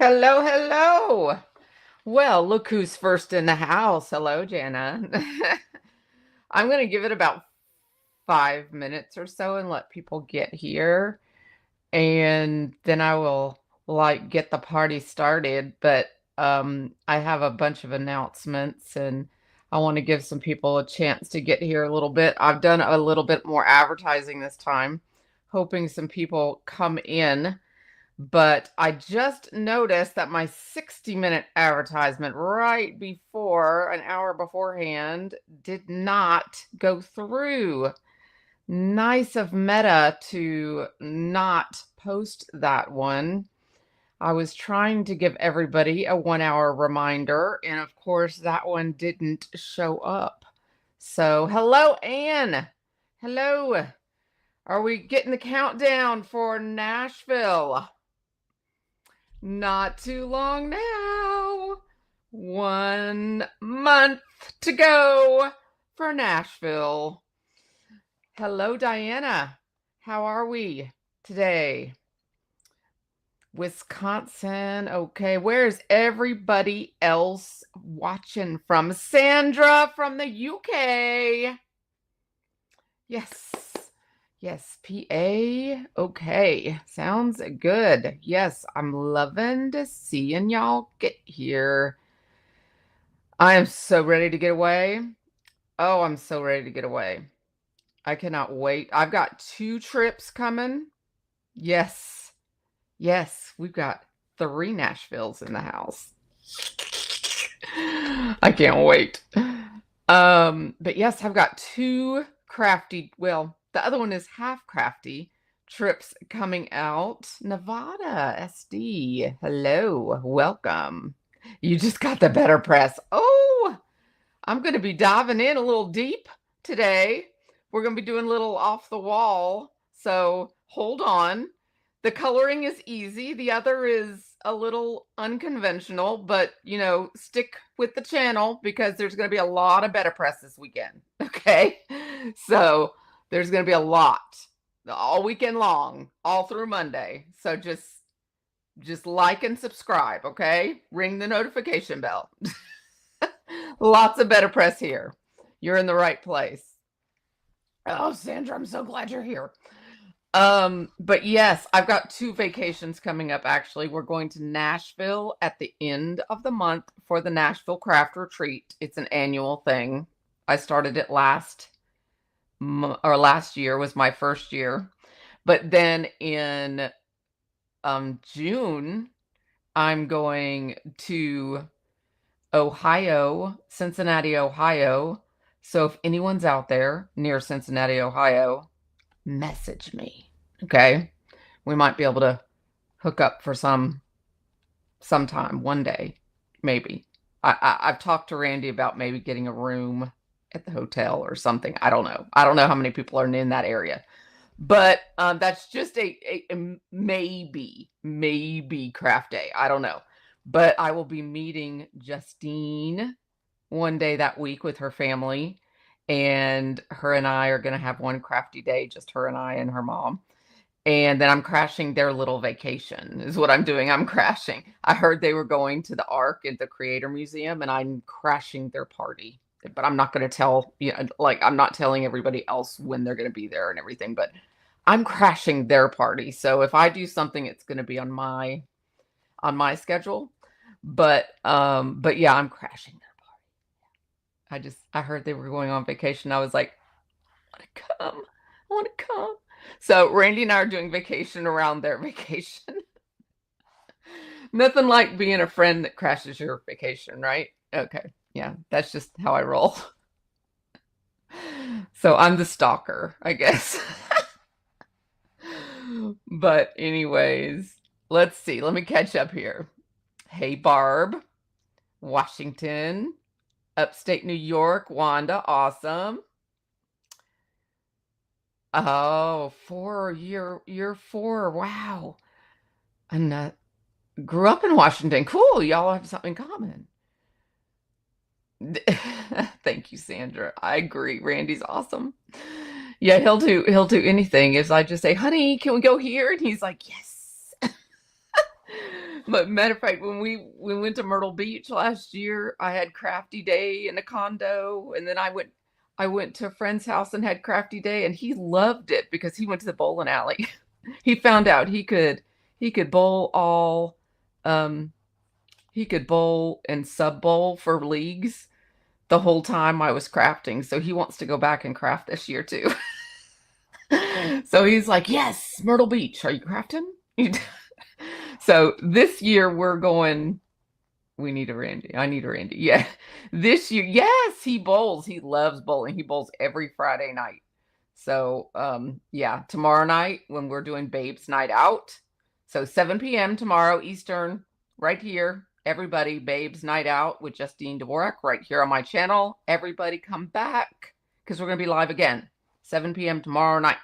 Hello, hello. Well, look who's first in the house. Hello, Jana. I'm going to give it about 5 minutes or so and let people get here. And then I will get the party started. But I have a bunch of announcements and I want to give some people a chance to get here a little bit. I've done a little bit more advertising this time, hoping some people come in. But I just noticed that my 60-minute advertisement right before, an hour beforehand, did not go through. Nice of Meta to not post that one. I was trying to give everybody a 1 hour reminder, and of course, that one didn't show up. So, hello, Anne. Hello. Are we getting the countdown for Nashville? Not too long now. 1 month to go for Nashville. Hello, Diana. How are we today? Wisconsin. Okay, where's everybody else watching from? Sandra from the UK. Yes. Yes, PA. Okay, sounds good. Yes, I'm loving to seeing y'all get here. I am so ready to get away. Oh, I'm so ready to get away. I cannot wait. I've got 2 trips coming. Yes. Yes, we've got 3 Nashvilles in the house. I can't wait. But yes, I've got 2 crafty, well, the other one is half crafty trips coming out. Nevada SD. Hello. Welcome. You just got the BetterPress. Oh, I'm going to be diving in a little deep today. We're going to be doing a little off the wall. So hold on. The coloring is easy. The other is a little unconventional, but stick with the channel because there's going to be a lot of BetterPress this weekend. Okay. So there's going to be a lot all weekend long, all through Monday. So just like and subscribe, okay? Ring the notification bell. Lots of BetterPress here. You're in the right place. Oh, Sandra, I'm so glad you're here. But yes, I've got 2 vacations coming up, actually. We're going to Nashville at the end of the month for the Nashville Craft Retreat. It's an annual thing. I started it last year was my first year. But then in June, I'm going to Ohio, Cincinnati, Ohio. So if anyone's out there near Cincinnati, Ohio, message me. Okay. We might be able to hook up for sometime one day, maybe. I've talked to Randy about maybe getting a room at the hotel or something. I don't know. I don't know how many people are in that area, but that's just a maybe craft day. I don't know, but I will be meeting Justine one day that week with her family, and her and I are going to have one crafty day, just her and I and her mom. And then I'm crashing their little vacation is what I'm doing. I'm crashing. I heard they were going to the Ark at the Creator Museum, and I'm crashing their party. But I'm not going to tell, I'm not telling everybody else when they're going to be there and everything, but I'm crashing their party. So if I do something, it's going to be on my schedule. But yeah, I'm crashing their party. I heard they were going on vacation. I was like, I want to come. So Randy and I are doing vacation around their vacation. Nothing like being a friend that crashes your vacation, right? Okay. Yeah, that's just how I roll. So I'm the stalker, I guess. But anyways, let's see. Let me catch up here. Hey, Barb, Washington, upstate New York, Wanda, awesome. Oh, year 4. Wow. And grew up in Washington. Cool. Y'all have something in common. Thank you, Sandra. I agree. Randy's awesome. Yeah, he'll do anything. If I just say, honey, can we go here? And he's like, yes. But matter of fact, when we went to Myrtle Beach last year, I had crafty day in a condo, and then I went to a friend's house and had crafty day, and he loved it because he went to the bowling alley. He found out he could bowl all he could bowl and sub bowl for leagues the whole time I was crafting. So he wants to go back and craft this year too. So he's like, yes, Myrtle Beach, are you crafting? So this year we're going, we need a Randy. I need a Randy. Yeah. This year, yes, he bowls. He loves bowling. He bowls every Friday night. So yeah, tomorrow night when we're doing Babes Night Out. So 7 p.m. tomorrow Eastern, right here. Everybody, Babes Night Out with Justine Dvorak right here on my channel. Everybody come back because we're going to be live again. 7 p.m. tomorrow night.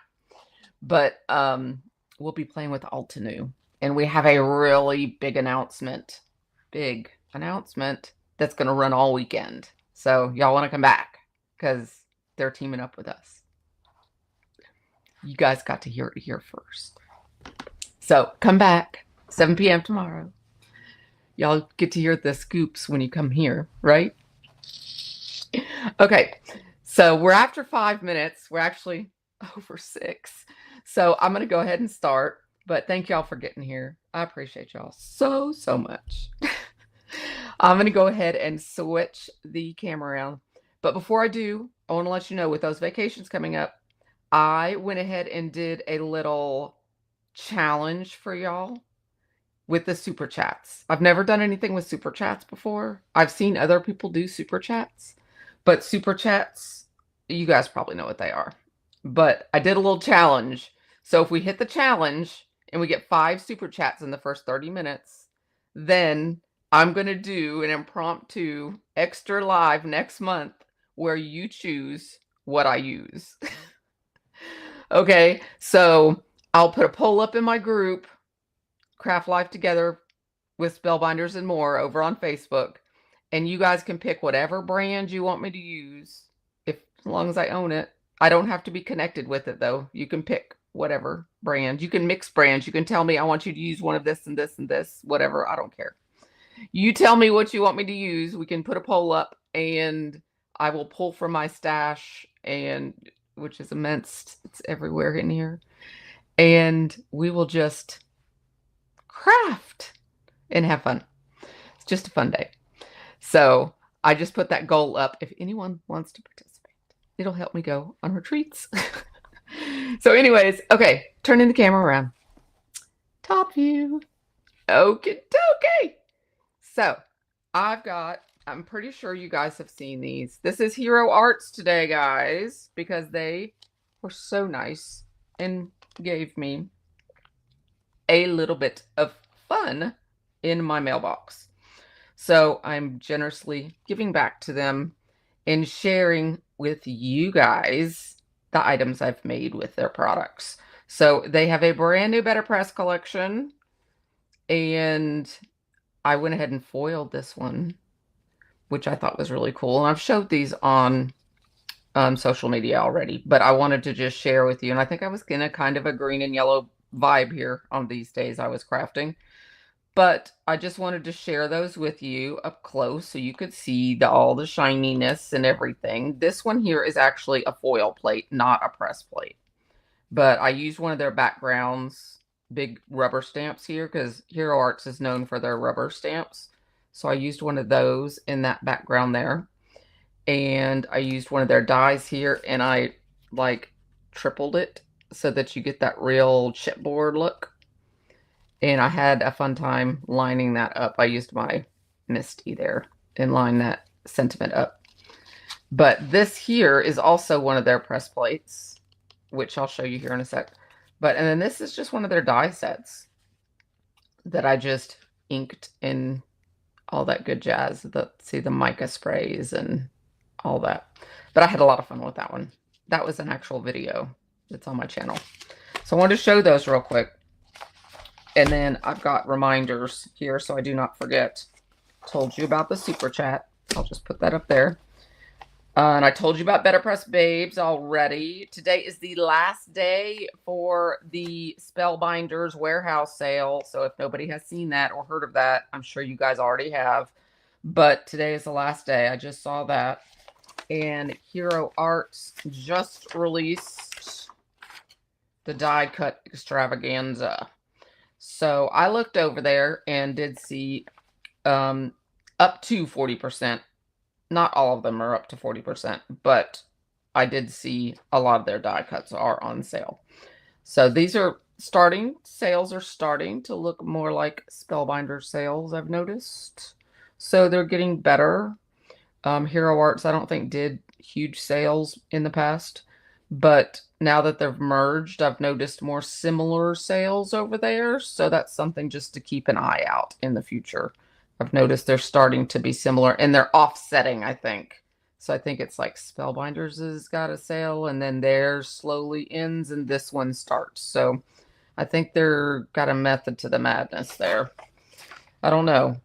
But we'll be playing with Altenew. And we have a really big announcement. Big announcement that's going to run all weekend. So y'all want to come back because they're teaming up with us. You guys got to hear it here first. So come back 7 p.m. tomorrow. Y'all get to hear the scoops when you come here, right? Okay, so we're after 5 minutes. We're actually over 6. So I'm going to go ahead and start. But thank y'all for getting here. I appreciate y'all so, so much. I'm going to go ahead and switch the camera around. But before I do, I want to let you know with those vacations coming up, I went ahead and did a little challenge for y'all with the super chats. I've never done anything with super chats before. I've seen other people do super chats, but super chats, you guys probably know what they are. But I did a little challenge. So if we hit the challenge and we get 5 super chats in the first 30 minutes, then I'm going to do an impromptu extra live next month where you choose what I use. Okay, so I'll put a poll up in my group, Craft Life Together with Spellbinders and More over on Facebook. And you guys can pick whatever brand you want me to use, as long as I own it. I don't have to be connected with it, though. You can pick whatever brand. You can mix brands. You can tell me I want you to use one of this and this and this, whatever. I don't care. You tell me what you want me to use. We can put a poll up and I will pull from my stash, and which is immense. It's everywhere in here. And we will just craft and have fun. It's just a fun day. So I just put that goal up. If anyone wants to participate, it'll help me go on retreats. So anyways, okay, turning the camera around. Top view. Okie dokie. So I'm pretty sure you guys have seen these. This is Hero Arts today, guys, because they were so nice and gave me a little bit of fun in my mailbox. So I'm generously giving back to them and sharing with you guys the items I've made with their products. So they have a brand new BetterPress collection, and I went ahead and foiled this one, which I thought was really cool. And I've showed these on social media already, but I wanted to just share with you. And I think I was in a kind of a green and yellow vibe here on these days I was crafting. But I just wanted to share those with you up close so you could see all the shininess and everything. This one here is actually a foil plate, not a press plate. But I used one of their backgrounds, big rubber stamps here, because Hero Arts is known for their rubber stamps. So I used one of those in that background there. And I used one of their dies here, and I like tripled it so that you get that real chipboard look. And I had a fun time lining that up. I used my Misty there and lined that sentiment up. But this here is also one of their press plates, which I'll show you here in a sec. And then this is just one of their die sets that I just inked in all that good jazz. See the mica sprays and all that. But I had a lot of fun with that one. That was an actual video that's on my channel. So I wanted to show those real quick. And then I've got reminders here so I do not forget. Told you about the super chat. I'll just put that up there. And I told you about BetterPress Babes already. Today is the last day for the Spellbinders warehouse sale. So if nobody has seen that or heard of that, I'm sure you guys already have. But today is the last day. I just saw that. And Hero Arts just released the die cut extravaganza. So I looked over there and did see up to 40%. Not all of them are up to 40%, but I did see a lot of their die cuts are on sale. So these are sales are starting to look more like Spellbinder sales, I've noticed. So they're getting better. Hero Arts, I don't think did huge sales in the past, but now that they've merged, I've noticed more similar sales over there. So that's something just to keep an eye out in the future. I've noticed they're starting to be similar and they're offsetting, I think. So I think it's like Spellbinders has got a sale and then theirs slowly ends and this one starts. So I think they're got a method to the madness there. I don't know.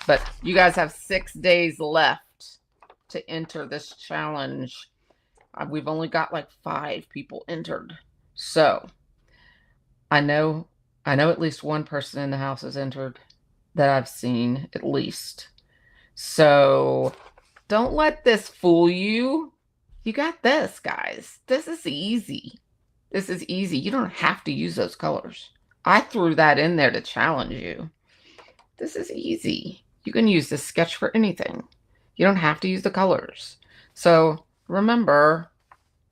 But you guys have 6 days left to enter this challenge. We've only got like 5 people entered. So I know at least one person in the house has entered that I've seen at least. So don't let this fool you. You got this, guys. This is easy. This is easy. You don't have to use those colors. I threw that in there to challenge you. This is easy. You can use this sketch for anything. You don't have to use the colors. So remember,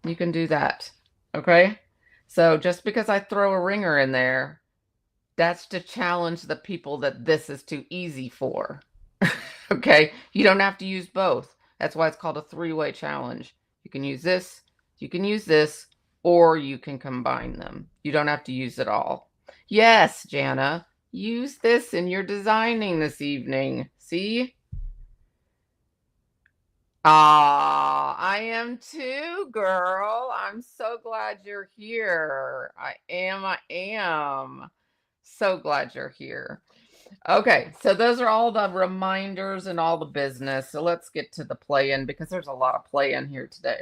you can do that. Okay? So just because I throw a ringer in there, that's to challenge the people that this is too easy for. Okay? You don't have to use both. That's why it's called a 3-way challenge. You can use this, or you can combine them. You don't have to use it all. Yes, Jana, use this in your designing this evening. See? I am too, girl. I'm so glad you're here. I am. So glad you're here. Okay, so those are all the reminders and all the business. So let's get to the play-in because there's a lot of play-in here today.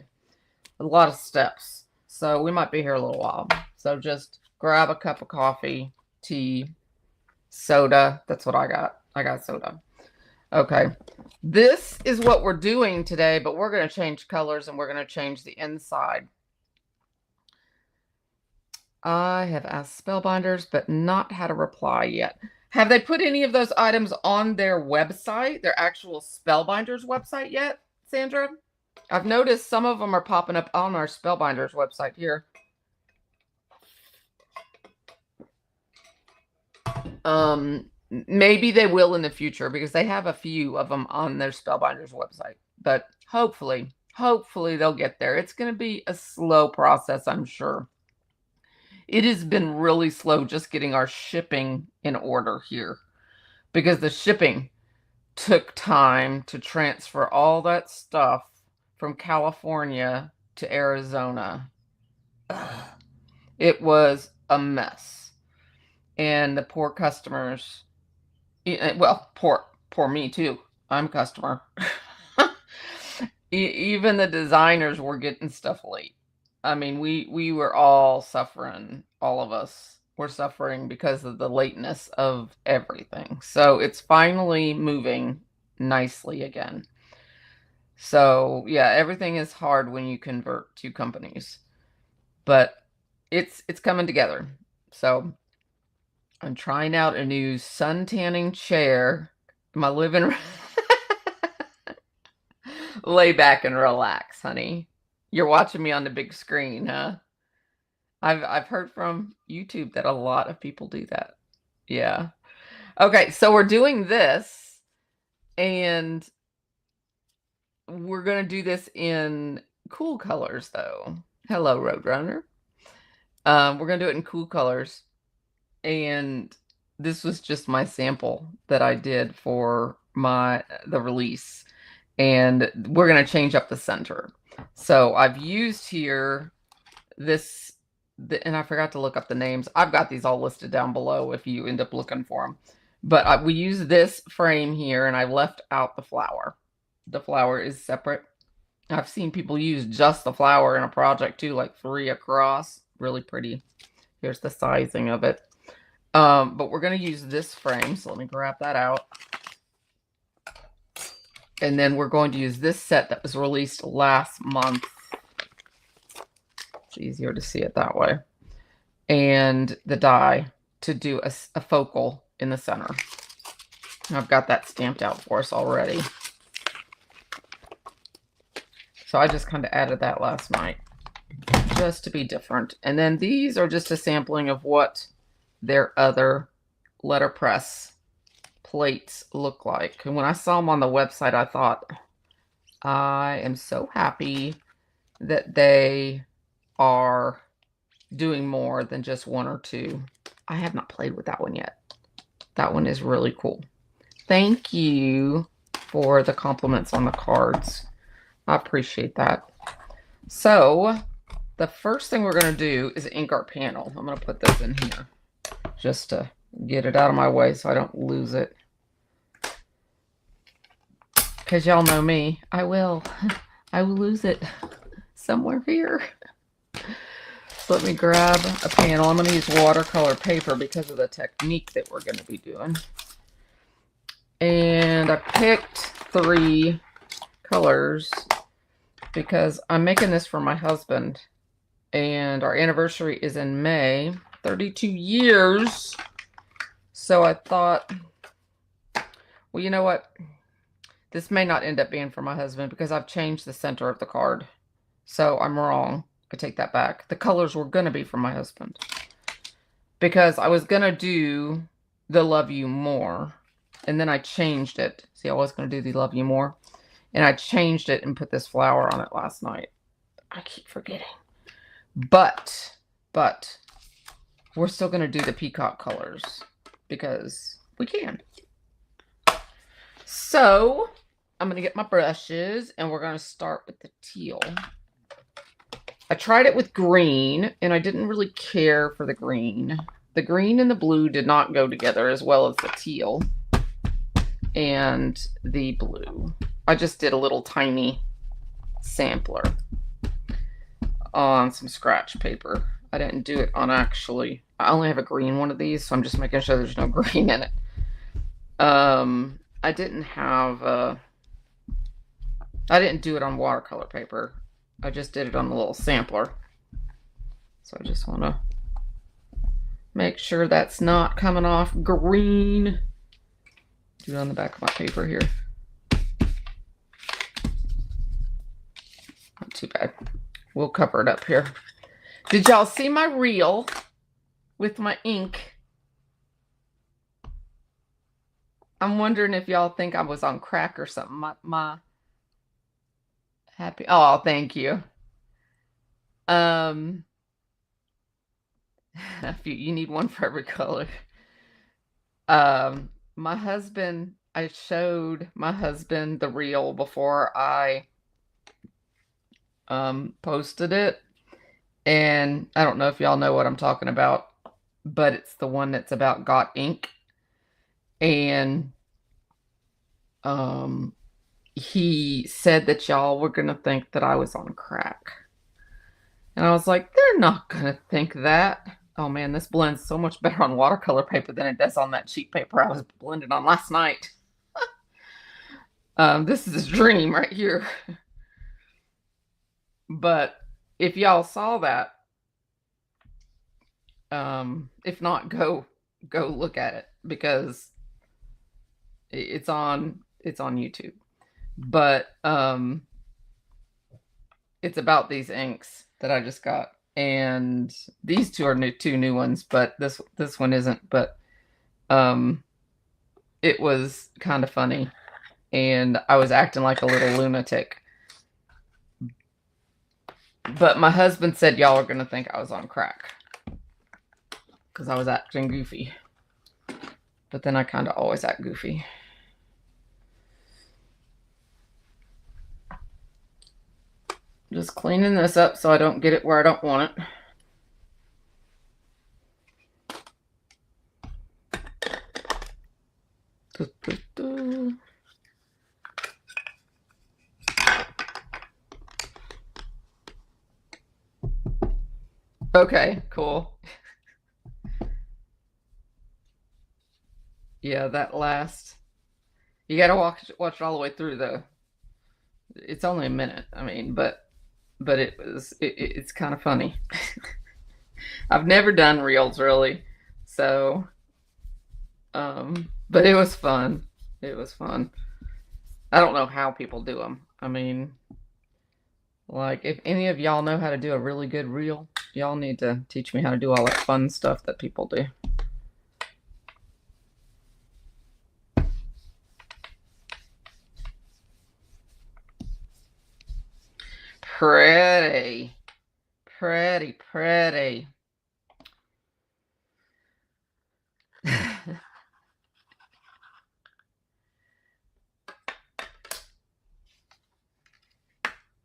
A lot of steps. So we might be here a little while. So just grab a cup of coffee, tea, soda. That's what I got. I got soda. Okay. This is what we're doing today, but we're going to change colors and we're going to change the inside. I have asked Spellbinders, but not had a reply yet. Have they put any of those items on their website, their actual Spellbinders website yet, Sandra? I've noticed some of them are popping up on our Spellbinders website here. Maybe they will in the future because they have a few of them on their Spellbinders website. But hopefully they'll get there. It's going to be a slow process, I'm sure. It has been really slow just getting our shipping in order here because the shipping took time to transfer all that stuff from California to Arizona. Ugh. It was a mess. And the poor customers, well, poor me too. I'm a customer. Even the designers were getting stuff late. I mean, we were all suffering. All of us were suffering because of the lateness of everything. So it's finally moving nicely again. So yeah, everything is hard when you convert 2 companies, but it's coming together. So I'm trying out a new sun tanning chair in my living room. Lay back and relax, honey. You're watching me on the big screen, huh? I've heard from YouTube that a lot of people do that. Yeah. Okay, so we're doing this, and we're going to do this in cool colors, though. Hello, Roadrunner. We're going to do it in cool colors, and this was just my sample that I did for the release, and we're going to change up the center. So I've used here and I forgot to look up the names. I've got these all listed down below if you end up looking for them. But we use this frame here, and I left out the flower. the flower is separate. I've seen people use just the flower in a project too, like 3 across. Really pretty. Here's the sizing of it. But we're going to use this frame, so let me grab that out. And then we're going to use this set that was released last month. It's easier to see it that way. And the die to do a focal in the center. I've got that stamped out for us already. So I just kind of added that last night just to be different. And then these are just a sampling of what their other letterpress plates look like. And when I saw them on the website, I thought, I am so happy that they are doing more than just 1 or 2. I have not played with that one yet. That one is really cool. Thank you for the compliments on the cards. I appreciate that. So the first thing we're going to do is ink our panel. I'm going to put this in here just to get it out of my way so I don't lose it. Because y'all know me. I will lose it somewhere here. So let me grab a panel. I'm going to use watercolor paper because of the technique that we're going to be doing. And I picked 3 colors because I'm making this for my husband. And our anniversary is in May. 32 years. So I thought, well, you know what? This may not end up being for my husband because I've changed the center of the card. So I'm wrong. I take that back. The colors were going to be for my husband. Because I was going to do the Love You More. And then I changed it. See, I was going to do the Love You More. And I changed it and put this flower on it last night. I keep forgetting. But we're still going to do the peacock colors. Because we can. So I'm going to get my brushes and we're going to start with the teal. I tried it with green and I didn't really care for the green. The green and the blue did not go together as well as the teal and the blue. I just did a little tiny sampler on some scratch paper. I didn't do it on actually, I only have a green one of these, so I'm just making sure there's no green in it. I didn't do it on watercolor paper. I just did it on a little sampler. So I just want to make sure that's not coming off green. Do it on the back of my paper here. Not too bad. We'll cover it up here. Did y'all see my reel with my ink? I'm wondering if y'all think I was on crack or something. My happy. Oh, thank you. You need one for every color. My husband, I showed my husband the reel before I posted it. And I don't know if y'all know what I'm talking about, but it's the one that's about got ink. And he said that y'all were going to think that I was on crack. And I was like, they're not going to think that. Oh man, this blends so much better on watercolor paper than it does on that cheap paper I was blending on last night. This is a dream right here. But if y'all saw that, if not, go look at it because it's on YouTube. But it's about these inks that I just got, and these two are two new ones, but this one isn't. But it was kind of funny, and I was acting like a little lunatic. But my husband said y'all are gonna think I was on crack because I was acting goofy. But then I kind of always act goofy. Just cleaning this up so I don't get it where I don't want it. Okay, cool. Yeah, that last. You gotta watch it all the way through though. It's only a minute. I mean, but it's kind of funny. I've never done reels really, so but it was fun. It was fun. I don't know how people do them. I mean, like if any of y'all know how to do a really good reel, y'all need to teach me how to do all that fun stuff that people do. Pretty, pretty, pretty.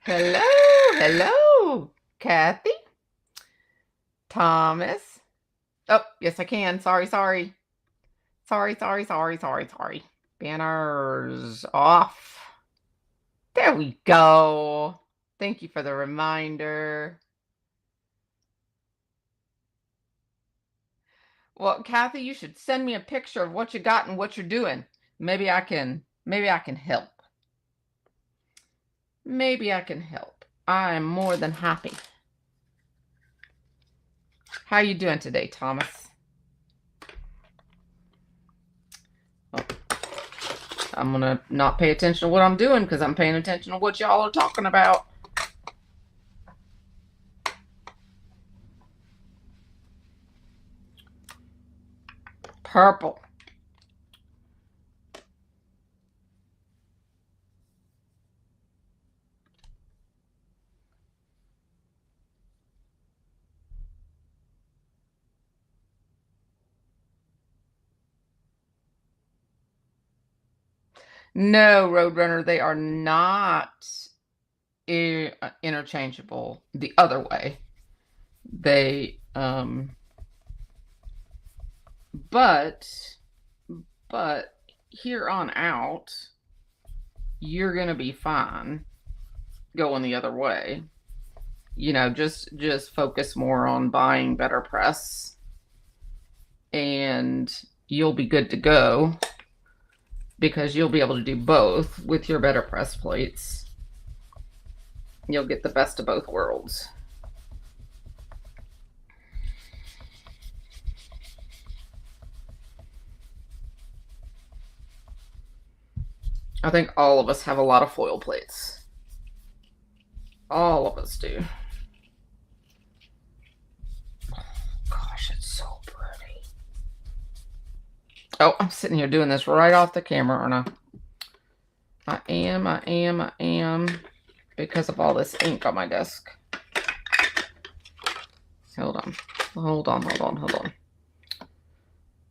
Hello, hello, Kathy, Thomas. Oh, yes, I can. Sorry, sorry. Sorry, sorry, sorry, sorry, sorry. Banners off. There we go. Thank you for the reminder. Well, Kathy, you should send me a picture of what you got and what you're doing. Maybe I can help. Maybe I can help. I am more than happy. How you doing today, Thomas? Oh, I'm gonna not pay attention to what I'm doing because I'm paying attention to what y'all are talking about. Purple. No, Roadrunner, they are not interchangeable the other way. They, but here on out, you're gonna be fine going the other way. You know, just focus more on buying BetterPress and you'll be good to go because you'll be able to do both with your BetterPress plates. You'll get the best of both worlds. I think all of us have a lot of foil plates. All of us do. Oh, gosh, it's so pretty. Oh, I'm sitting here doing this right off the camera, aren't I? I am. Because of all this ink on my desk. Hold on.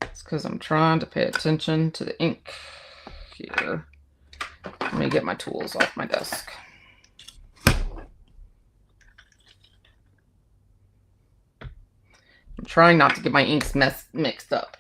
It's because I'm trying to pay attention to the ink here. Let me get my tools off my desk. I'm trying not to get my inks mixed up.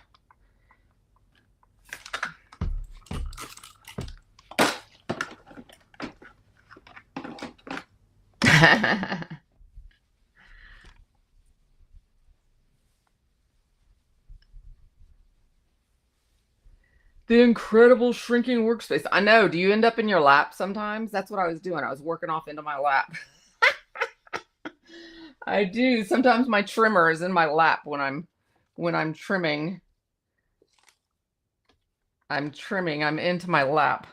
The incredible shrinking workspace. I know. Do you end up in your lap sometimes? That's what I was doing. I was working off into my lap. I do. Sometimes my trimmer is in my lap when I'm trimming. I'm into my lap.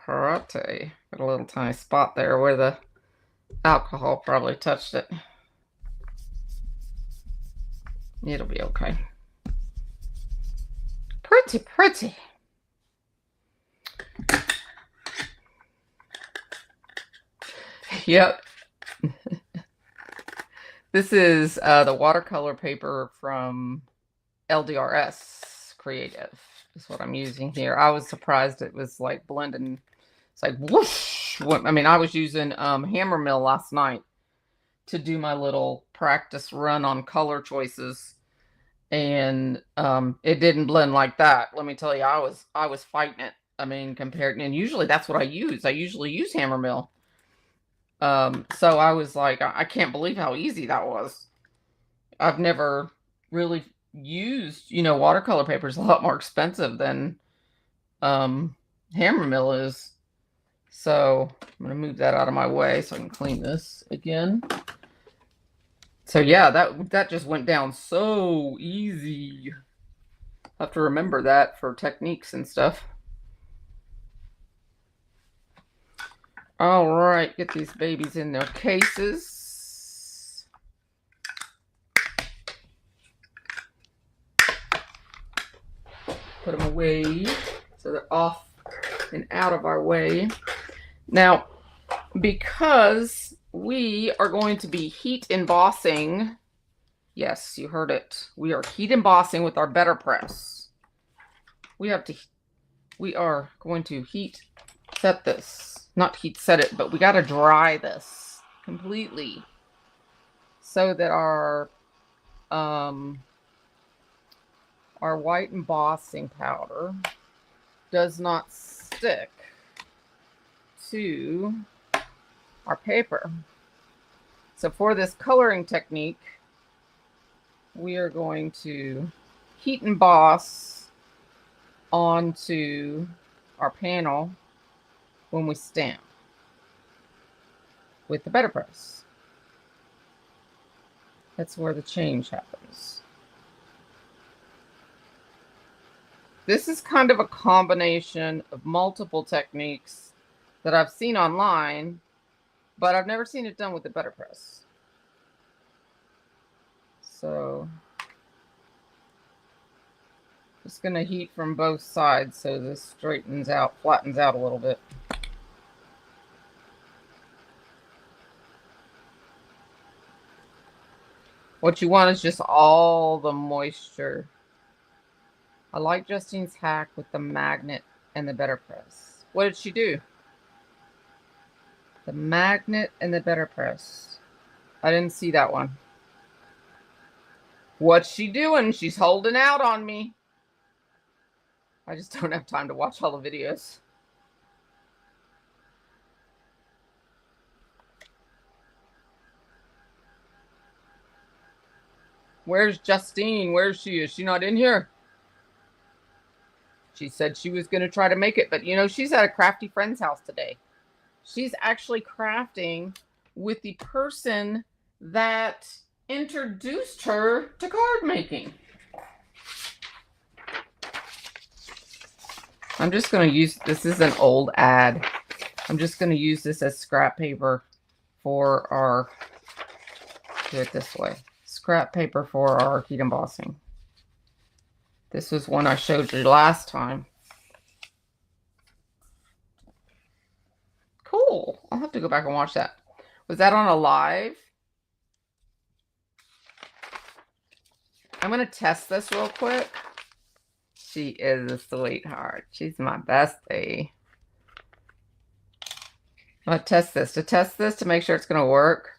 Karate. Got a little tiny spot there where the alcohol probably touched it. It'll be okay. Pretty, pretty. Yep. This is the watercolor paper from LDRS Creative is what I'm using here. I was surprised it was like blending. It's like whoosh. I mean, I was using Hammer Mill last night to do my little practice run on color choices. and it didn't blend like that. Let me tell you, I was fighting it. I mean, compared, and usually that's what I use. I usually use hammer mill. So I was like, I can't believe how easy that was. I've never really used, you know, watercolor paper is a lot more expensive than hammer mill is. So I'm gonna move that out of my way so I can clean this again. So yeah, that just went down so easy. I have to remember that for techniques and stuff. All right, get these babies in their cases. Put them away so they're off and out of our way. Now, because we are going to be heat embossing, yes, you heard it. We are heat embossing with our BetterPress. We are going to heat set this. Not heat set it, but we got to dry this completely so that our white embossing powder does not stick to our paper. So for this coloring technique, we are going to heat emboss onto our panel when we stamp with the BetterPress. That's where the change happens. This is kind of a combination of multiple techniques that I've seen online, but I've never seen it done with the BetterPress. So just going to heat from both sides so this straightens out, flattens out a little bit. What you want is just all the moisture. I like Justine's hack with the magnet and the BetterPress. What did she do? The magnet and the BetterPress. I didn't see that one. What's she doing? She's holding out on me. I just don't have time to watch all the videos. Where's Justine? Where is she? Is she not in here? She said she was going to try to make it, but you know, she's at a crafty friend's house today. She's actually crafting with the person that introduced her to card making. I'm just going to use, this is an old ad. I'm just going to use this as scrap paper for our, do it this way. Scrap paper for our heat embossing. This was one I showed you last time. Cool. I'll have to go back and watch that. Was that on a live? I'm going to test this real quick. She is a sweetheart. She's my bestie. I'm going to test this. To make sure it's going to work.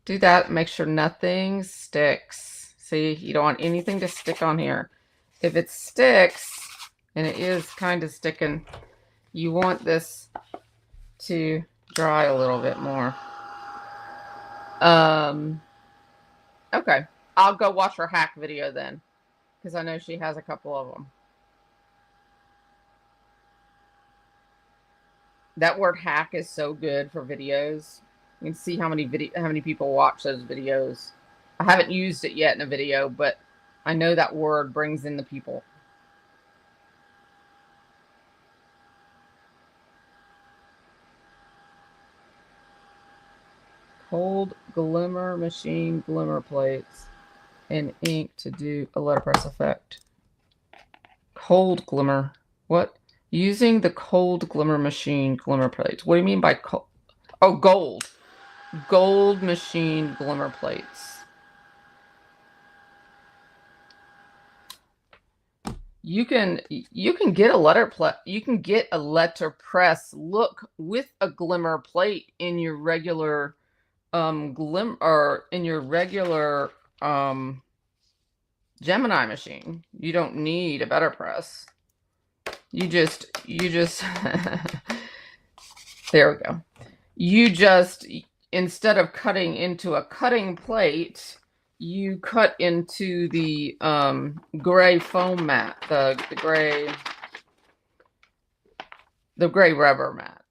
Do that. Make sure nothing sticks. See, you don't want anything to stick on here. If it sticks, and it is kind of sticking, you want this to dry a little bit more. Okay. I'll go watch her hack video then, because I know she has a couple of them. That word hack is so good for videos. You can see how many people watch those videos. I haven't used it yet in a video, but I know that word brings in the people. Cold glimmer machine glimmer plates and ink to do a letterpress effect. Cold glimmer. What? Using the cold glimmer machine glimmer plates. What do you mean by cold? Oh, gold. Gold machine glimmer plates. You can get a letterpress look with a glimmer plate in your regular Gemini machine. You don't need a BetterPress. You just there we go. You just, instead of cutting into a cutting plate, you cut into the gray foam mat, the gray rubber mat.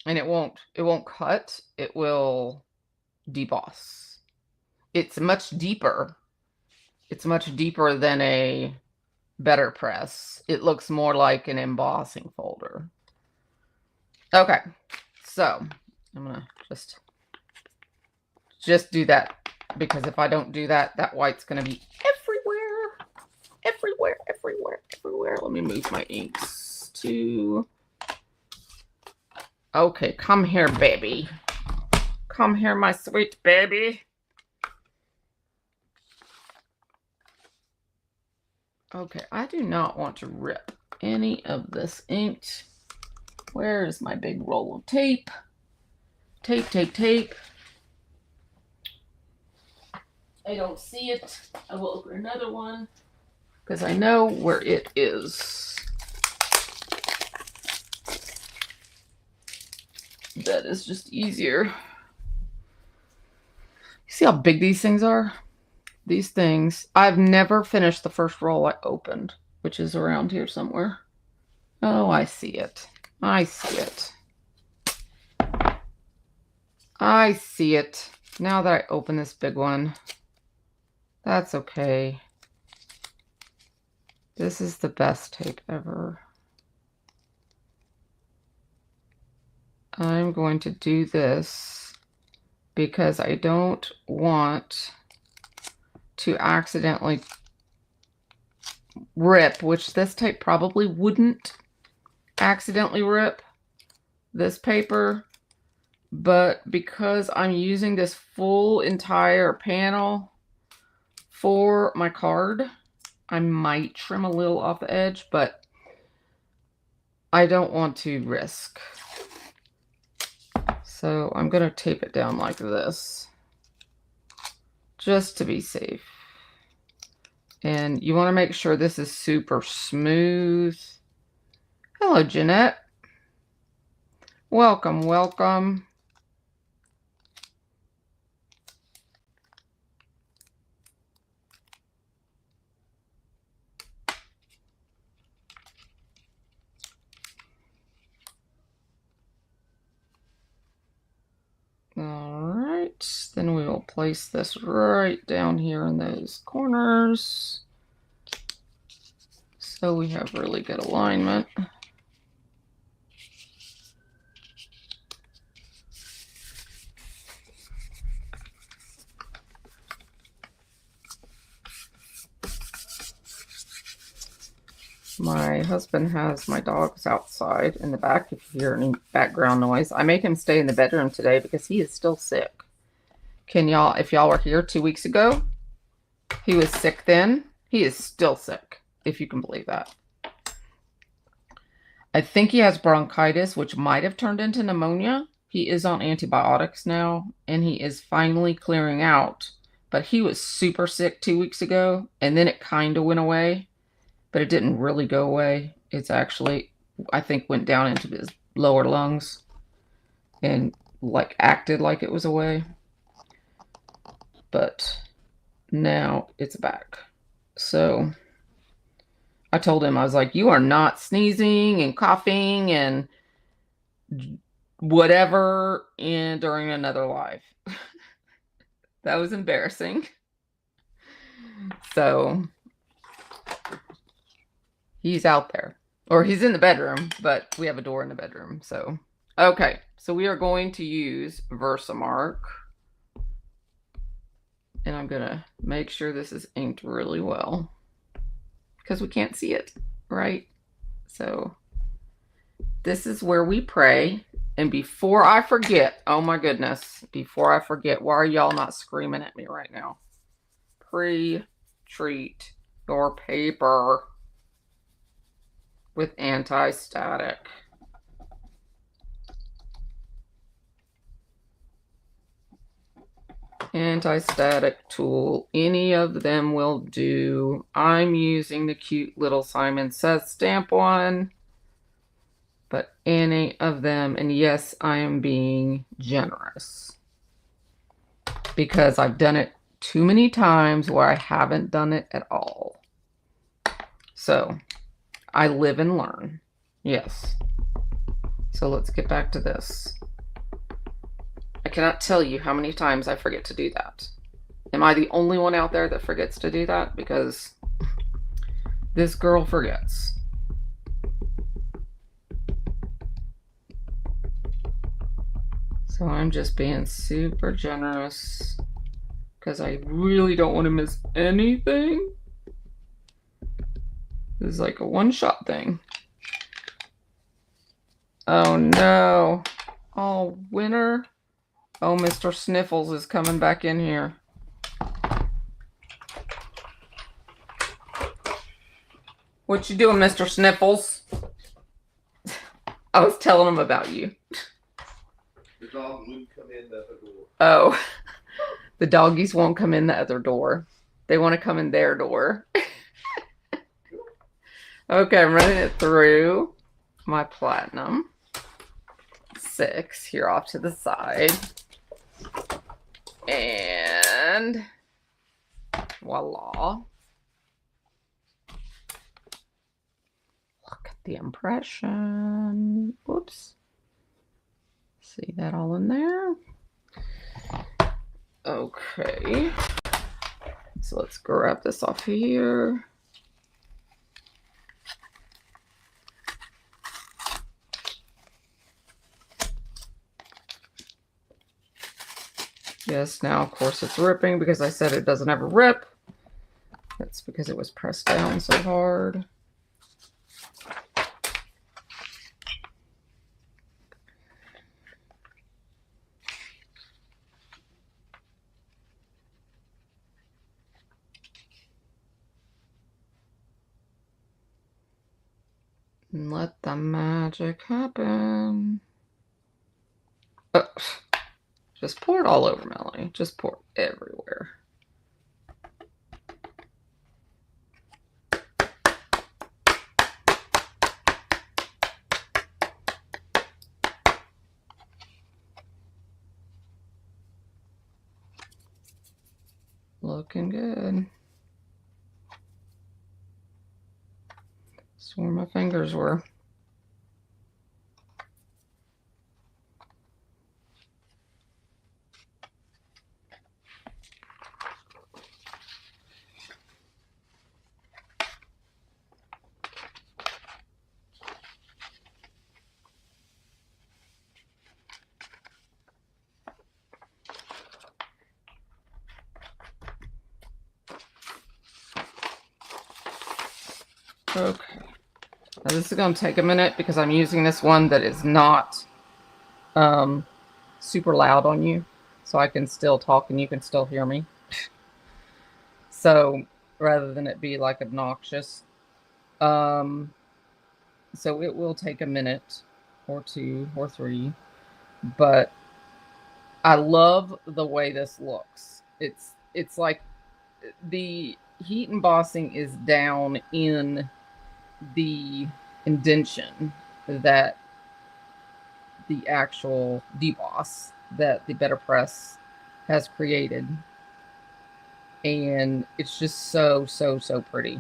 And it won't cut, it will deboss. It's much deeper. It's much deeper than a BetterPress. It looks more like an embossing folder. Okay, so I'm gonna just do that, because if I don't do that, that white's gonna be everywhere. Everywhere, everywhere, everywhere. Let me move my inks to... Okay, come here, baby. Come here, my sweet baby. Okay, I do not want to rip any of this ink. Where is my big roll of tape? Tape, tape, tape. I don't see it. I will open another one because I know where it is. That is just easier. You see how big these things are? These things, I've never finished the first roll I opened, which is around here somewhere. Oh, I see it. I see it. I see it. Now that I open this big one, that's okay. This is the best tape ever. I'm going to do this because I don't want to accidentally rip, which this tape probably wouldn't accidentally rip this paper, but because I'm using this full entire panel for my card, I might trim a little off the edge, but I don't want to risk. So I'm going to tape it down like this, just to be safe. And you want to make sure this is super smooth. Hello, Jeanette. Welcome, welcome. All right, then we will place this right down here in those corners, so we have really good alignment. My husband has my dogs outside in the back. If you hear any background noise, I made him stay in the bedroom today because he is still sick. Can y'all, if y'all were here 2 weeks ago, he was sick then. He is still sick, if you can believe that. I think he has bronchitis, which might have turned into pneumonia. He is on antibiotics now, and he is finally clearing out. But he was super sick 2 weeks ago, and then it kind of went away. But it didn't really go away. It's actually, I think, went down into his lower lungs and like acted like it was away. But now it's back. So I told him, I was like, you are not sneezing and coughing and whatever during another life. That was embarrassing. So he's out there, or he's in the bedroom, but we have a door in the bedroom. So, okay. So we are going to use Versamark, and I'm going to make sure this is inked really well because we can't see it, right? So this is where we pray. And before I forget, oh my goodness, before I forget, why are y'all not screaming at me right now? Pre-treat your paper with anti-static. Anti-static tool. Any of them will do. I'm using the cute little Simon Says stamp one, but any of them, and yes, I am being generous because I've done it too many times where I haven't done it at all. So I live and learn. Yes. So let's get back to this. I cannot tell you how many times I forget to do that. Am I the only one out there that forgets to do that? Because this girl forgets. So I'm just being super generous because I really don't want to miss anything. This is like a one-shot thing. Oh no. Oh, winter. Oh, Mr. Sniffles is coming back in here. What you doing, Mr. Sniffles? I was telling him about you. The dog wouldn't come in the other door. Oh, the doggies won't come in the other door. They want to come in their door. Okay, I'm running it through my platinum 6 here off to the side. And voila. Look at the impression. Oops. See that all in there? Okay. So let's grab this off here. Yes, now of course it's ripping because I said it doesn't ever rip. That's because it was pressed down so hard. And let the magic happen. Oh, just pour it all over, Melanie. Just pour it everywhere. Looking good. That's where my fingers were. Okay. Now this is going to take a minute because I'm using this one that is not super loud on you. So I can still talk and you can still hear me. So rather than it be like obnoxious. So it will take a minute or 2 or 3. But I love the way this looks. It's like the heat embossing is down in the indentation that the actual deboss that the BetterPress has created. And it's just so pretty.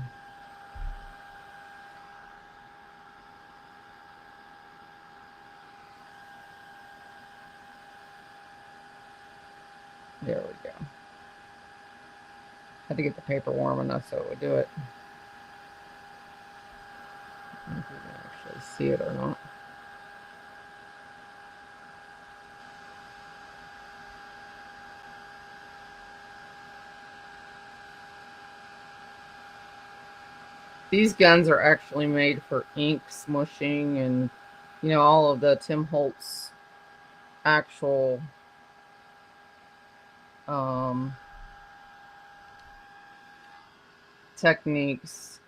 There we go. Had to get the paper warm enough so it would do it. I don't know if you can actually see it or not. These guns are actually made for ink smushing and, you know, all of the Tim Holtz actual techniques.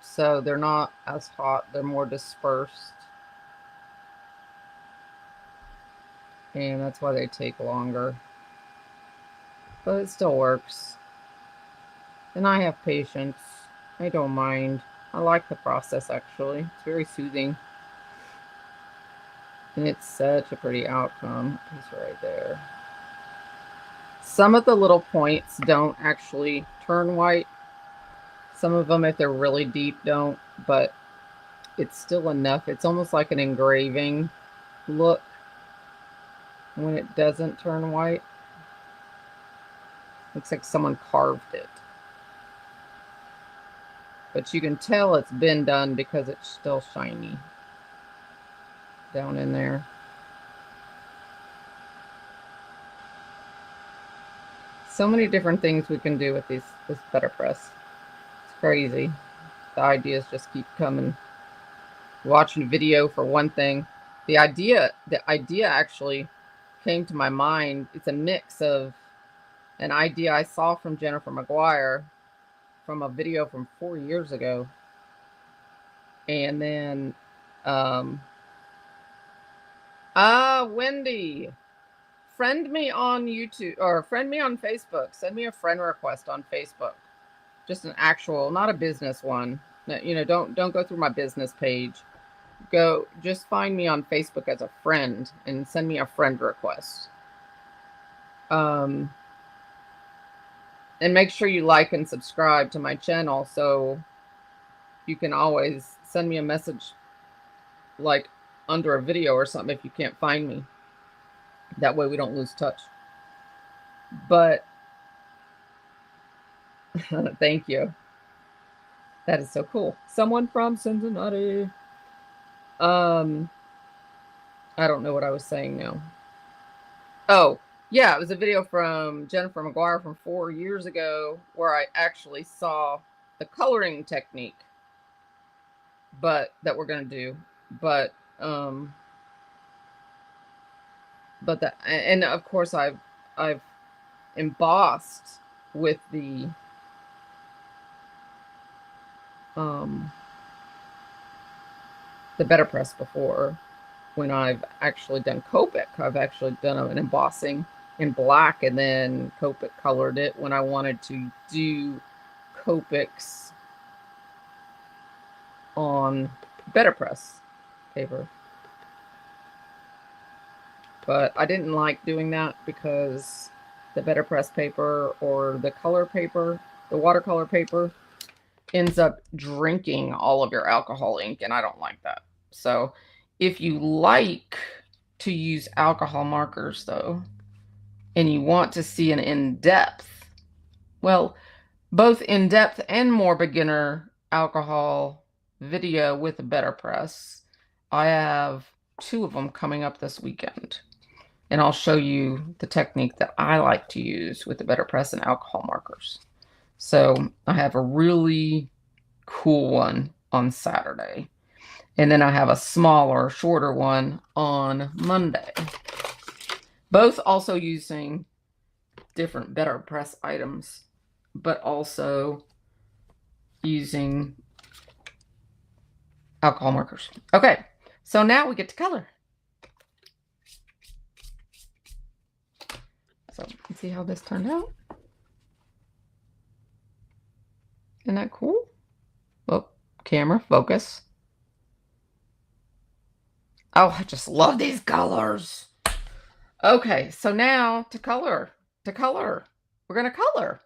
So they're not as hot, they're more dispersed. And that's why they take longer. But it still works. And I have patience. I don't mind. I like the process, actually. It's very soothing. And it's such a pretty outcome. It's right there. Some of the little points don't actually turn white. Some of them, if they're really deep, don't. But it's still enough. It's almost like an engraving look when it doesn't turn white. Looks like someone carved it. But you can tell it's been done because it's still shiny down in there. So many different things we can do with this BetterPress. It's crazy. The ideas just keep coming. Watching video for one thing. The idea actually came to my mind. It's a mix of an idea I saw from Jennifer McGuire from a video from 4 years ago. And then Wendy, friend me on YouTube or friend me on Facebook. Send me a friend request on Facebook. Just an actual, not a business one. You know, don't go through my business page. Go, just find me on Facebook as a friend and send me a friend request. And make sure you like and subscribe to my channel so you can always send me a message like under a video or something if you can't find me. That way we don't lose touch. But thank you. That is so cool. Someone from Cincinnati. I don't know what I was saying now. Oh, yeah, it was a video from Jennifer McGuire from 4 years ago where I actually saw the coloring technique that we're going to do. But that, and of course I've embossed with the BetterPress before. When I've actually done Copic, I've actually done an embossing in black and then Copic colored it when I wanted to do Copics on BetterPress paper. But I didn't like doing that because the BetterPress paper or the color paper, the watercolor paper, ends up drinking all of your alcohol ink, and I don't like that. So if you like to use alcohol markers though, and you want to see an in-depth, well, both in-depth and more beginner alcohol video with a BetterPress, I have 2 of them coming up this weekend. And I'll show you the technique that I like to use with the BetterPress and alcohol markers. So I have a really cool one on Saturday. And then I have a smaller, shorter one on Monday. Both also using different BetterPress items, but also using alcohol markers. Okay, so now we get to color. So let's see how this turned out. Isn't that cool? Oh, camera, focus. Oh, I just love these colors. Okay, so now to color. We're going to color.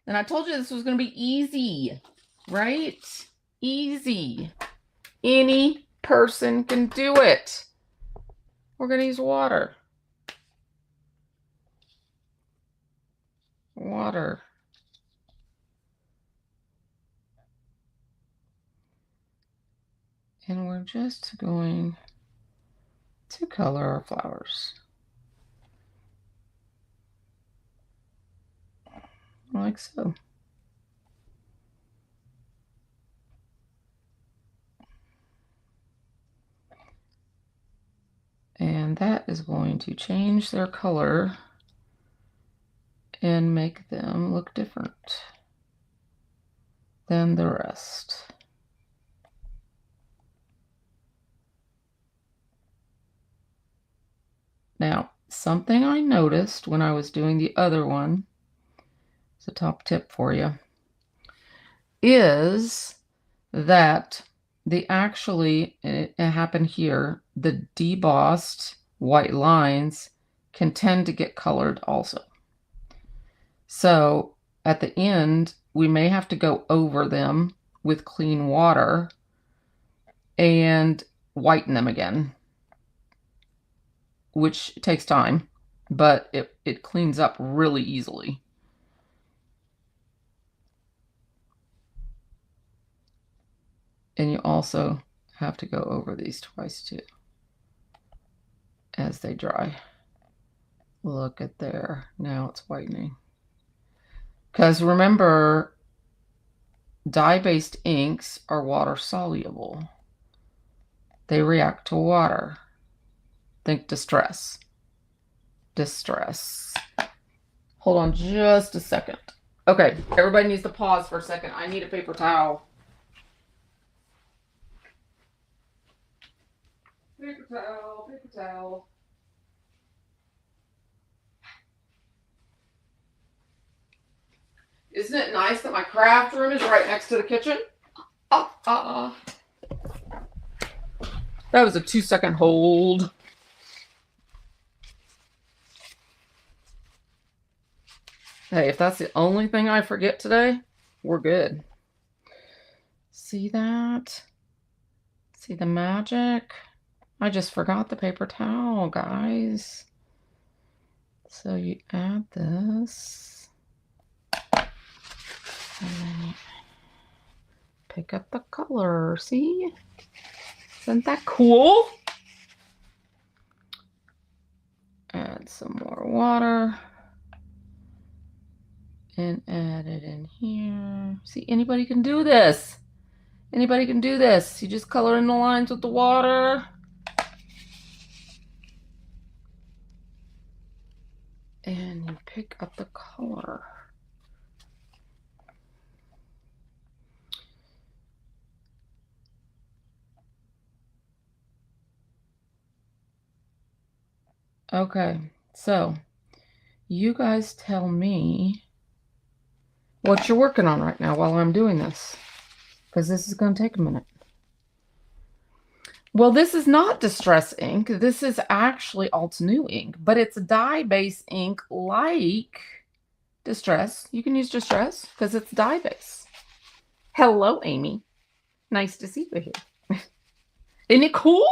And I told you this was going to be easy, right? Easy. Any person can do it. We're going to use water. Water. And we're just going to color our flowers. Like so. And that is going to change their color and make them look different than the rest. Now, something I noticed when I was doing the other one, it's a top tip for you, is that it happened here, the debossed white lines can tend to get colored also. So at the end, we may have to go over them with clean water and whiten them again, which takes time, but it cleans up really easily. And you also have to go over these twice too as they dry. Look at there. Now it's whitening. Because remember, dye-based inks are water soluble. They react to water. Think distress. Distress. Hold on just a second. Okay, everybody needs to pause for a second. I need a paper towel. Paper towel, paper towel. Isn't it nice that my craft room is right next to the kitchen? That was a 2-second hold. Hey, if that's the only thing I forget today, we're good. See that? See the magic? I just forgot the paper towel, guys. So you add this. And then you pick up the color. See? Isn't that cool? Add some more water. And add it in here. See, anybody can do this. Anybody can do this. You just color in the lines with the water. And you pick up the color. Okay, so you guys tell me what you're working on right now while I'm doing this, because this is going to take a minute. Well, this is not Distress ink. This is actually Alt's new ink, but it's a dye-based ink like Distress. You can use Distress because it's dye-based. Hello, Amy. Nice to see you here. Isn't it cool?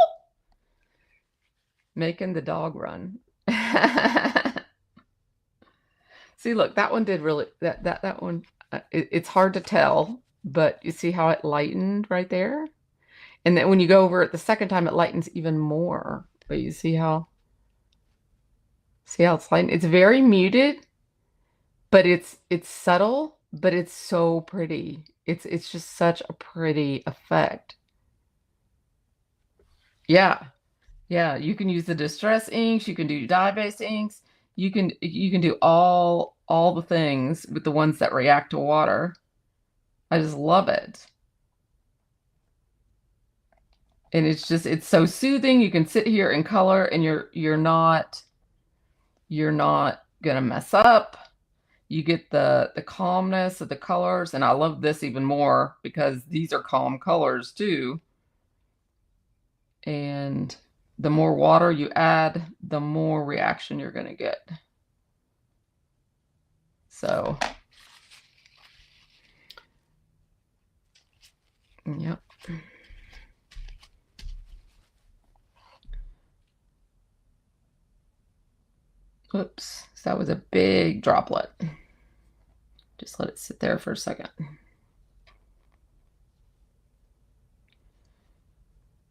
Making the dog run. See, look, that one did really, that one, it's hard to tell, but you see how it lightened right there? And then when you go over it the second time, it lightens even more. But you see how it's lightened? It's very muted, but it's subtle, but it's so pretty. It's just such a pretty effect. Yeah. Yeah, you can use the distress inks, you can do dye-based inks, you can do all the things with the ones that react to water. I just love it. And it's so soothing. You can sit here and color and you're not gonna mess up. You get the calmness of the colors, and I love this even more because these are calm colors too. And the more water you add, the more reaction you're going to get. So, yep. Oops, that was a big droplet. Just let it sit there for a second.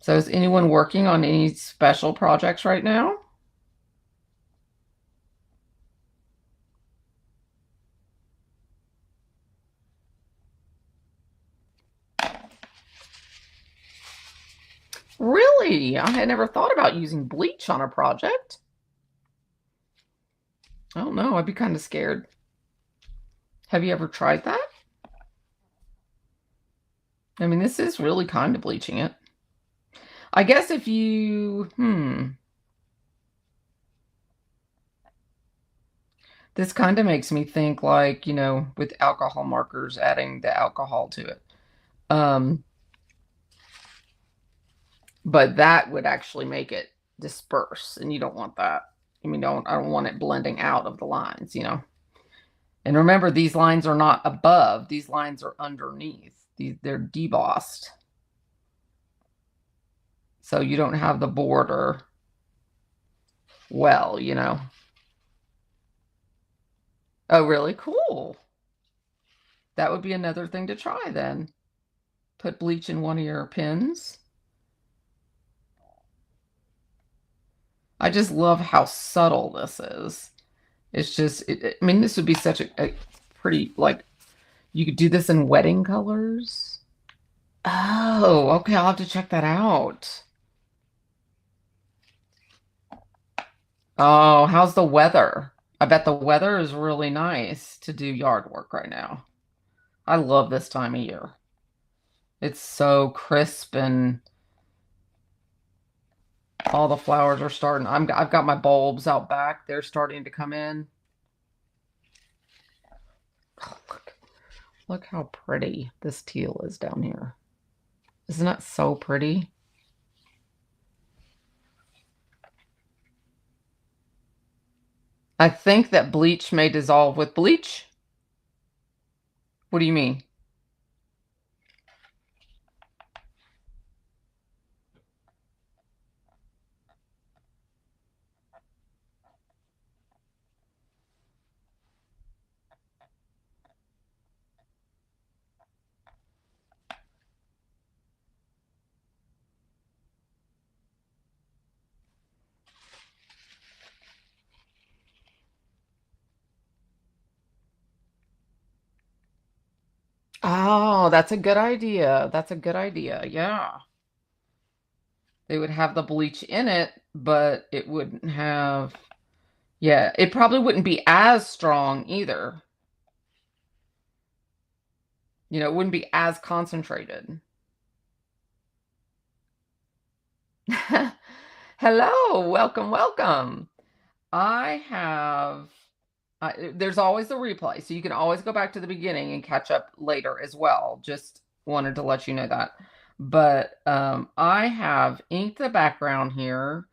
So is anyone working on any special projects right now? Really? I had never thought about using bleach on a project. I don't know. I'd be kind of scared. Have you ever tried that? I mean, this is really kind of bleaching it. I guess if you, This kind of makes me think like, you know, with alcohol markers, adding the alcohol to it. But that would actually make it disperse, and you don't want that. I mean, I don't want it blending out of the lines, you know. And remember, these lines are not above. These lines are underneath. They're debossed. So you don't have the border well, you know. Oh, really? Cool. That would be another thing to try then. Put bleach in one of your pins. I just love how subtle this is. It's just, I mean, this would be such a pretty, like, you could do this in wedding colors. Oh, okay. I'll have to check that out. Oh, how's the weather? I bet the weather is really nice to do yard work right now. I love this time of year. It's so crisp and all the flowers are starting. I've got my bulbs out back. They're starting to come in. Oh, look how pretty this teal is down here. Isn't that so pretty? I think that bleach may dissolve with bleach. What do you mean? Oh, that's a good idea. That's a good idea. Yeah. They would have the bleach in it, but it wouldn't have, yeah, it probably wouldn't be as strong either. You know, it wouldn't be as concentrated. Hello, welcome, welcome. I have, there's always the replay, so you can always go back to the beginning and catch up later as well. Just wanted to let you know that. But I have inked the background here,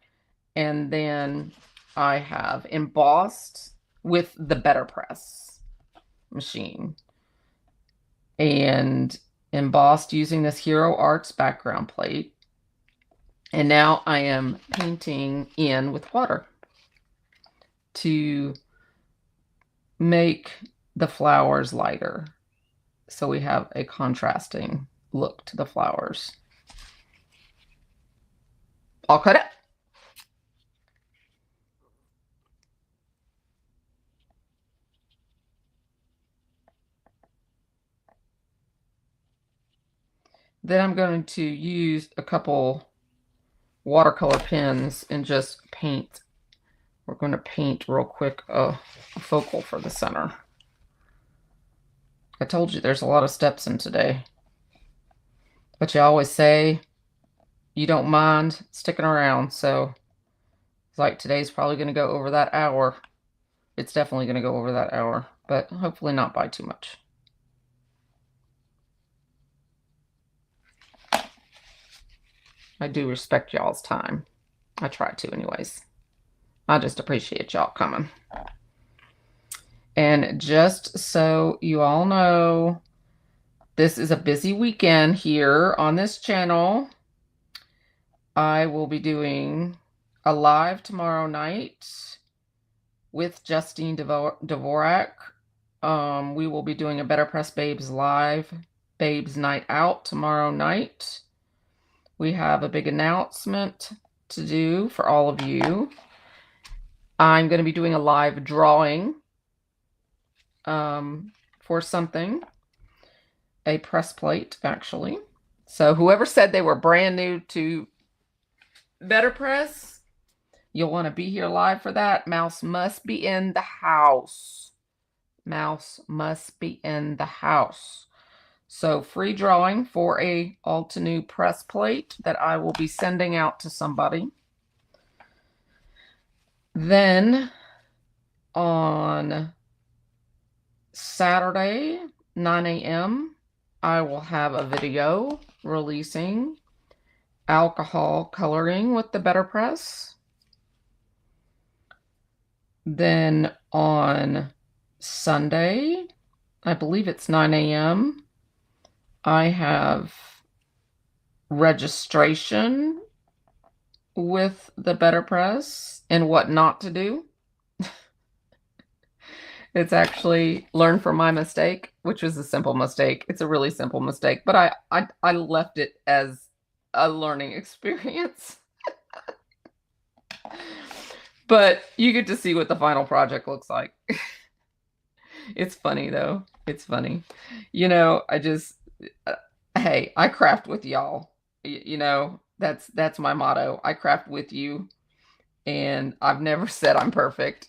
and then I have embossed with the BetterPress machine and embossed using this Hero Arts background plate. And now I am painting in with water to make the flowers lighter. So we have a contrasting look to the flowers. I'll cut it. Then I'm going to use a couple watercolor pens and just paint. We're going to paint real quick a focal for the center. I told you there's a lot of steps in today. But you always say you don't mind sticking around, so it's like today's probably going to go over that hour. It's definitely going to go over that hour, but hopefully not by too much. I do respect y'all's time. I try to anyways. I just appreciate y'all coming. And just so you all know, this is a busy weekend here on this channel. I will be doing a live tomorrow night with Justine Dvorak. We will be doing a BetterPress Babes live, Babes Night Out tomorrow night. We have a big announcement to do for all of you. I'm going to be doing a live drawing for something, a press plate actually. So whoever said they were brand new to BetterPress, you'll want to be here live for that. Mouse must be in the house. Mouse must be in the house. So free drawing for a Altenew press plate that I will be sending out to somebody. Then on Saturday, 9 a.m., I will have a video releasing alcohol coloring with the BetterPress. Then on Sunday, I believe it's 9 a.m., I have registration with the BetterPress and what not to do. It's actually learn from my mistake, which was a simple mistake. It's a really simple mistake, but I left it as a learning experience. But you get to see what the final project looks like. It's funny though. It's funny. You know, I just hey, I craft with y'all. You know, that's my motto. I craft with you, and I've never said I'm perfect.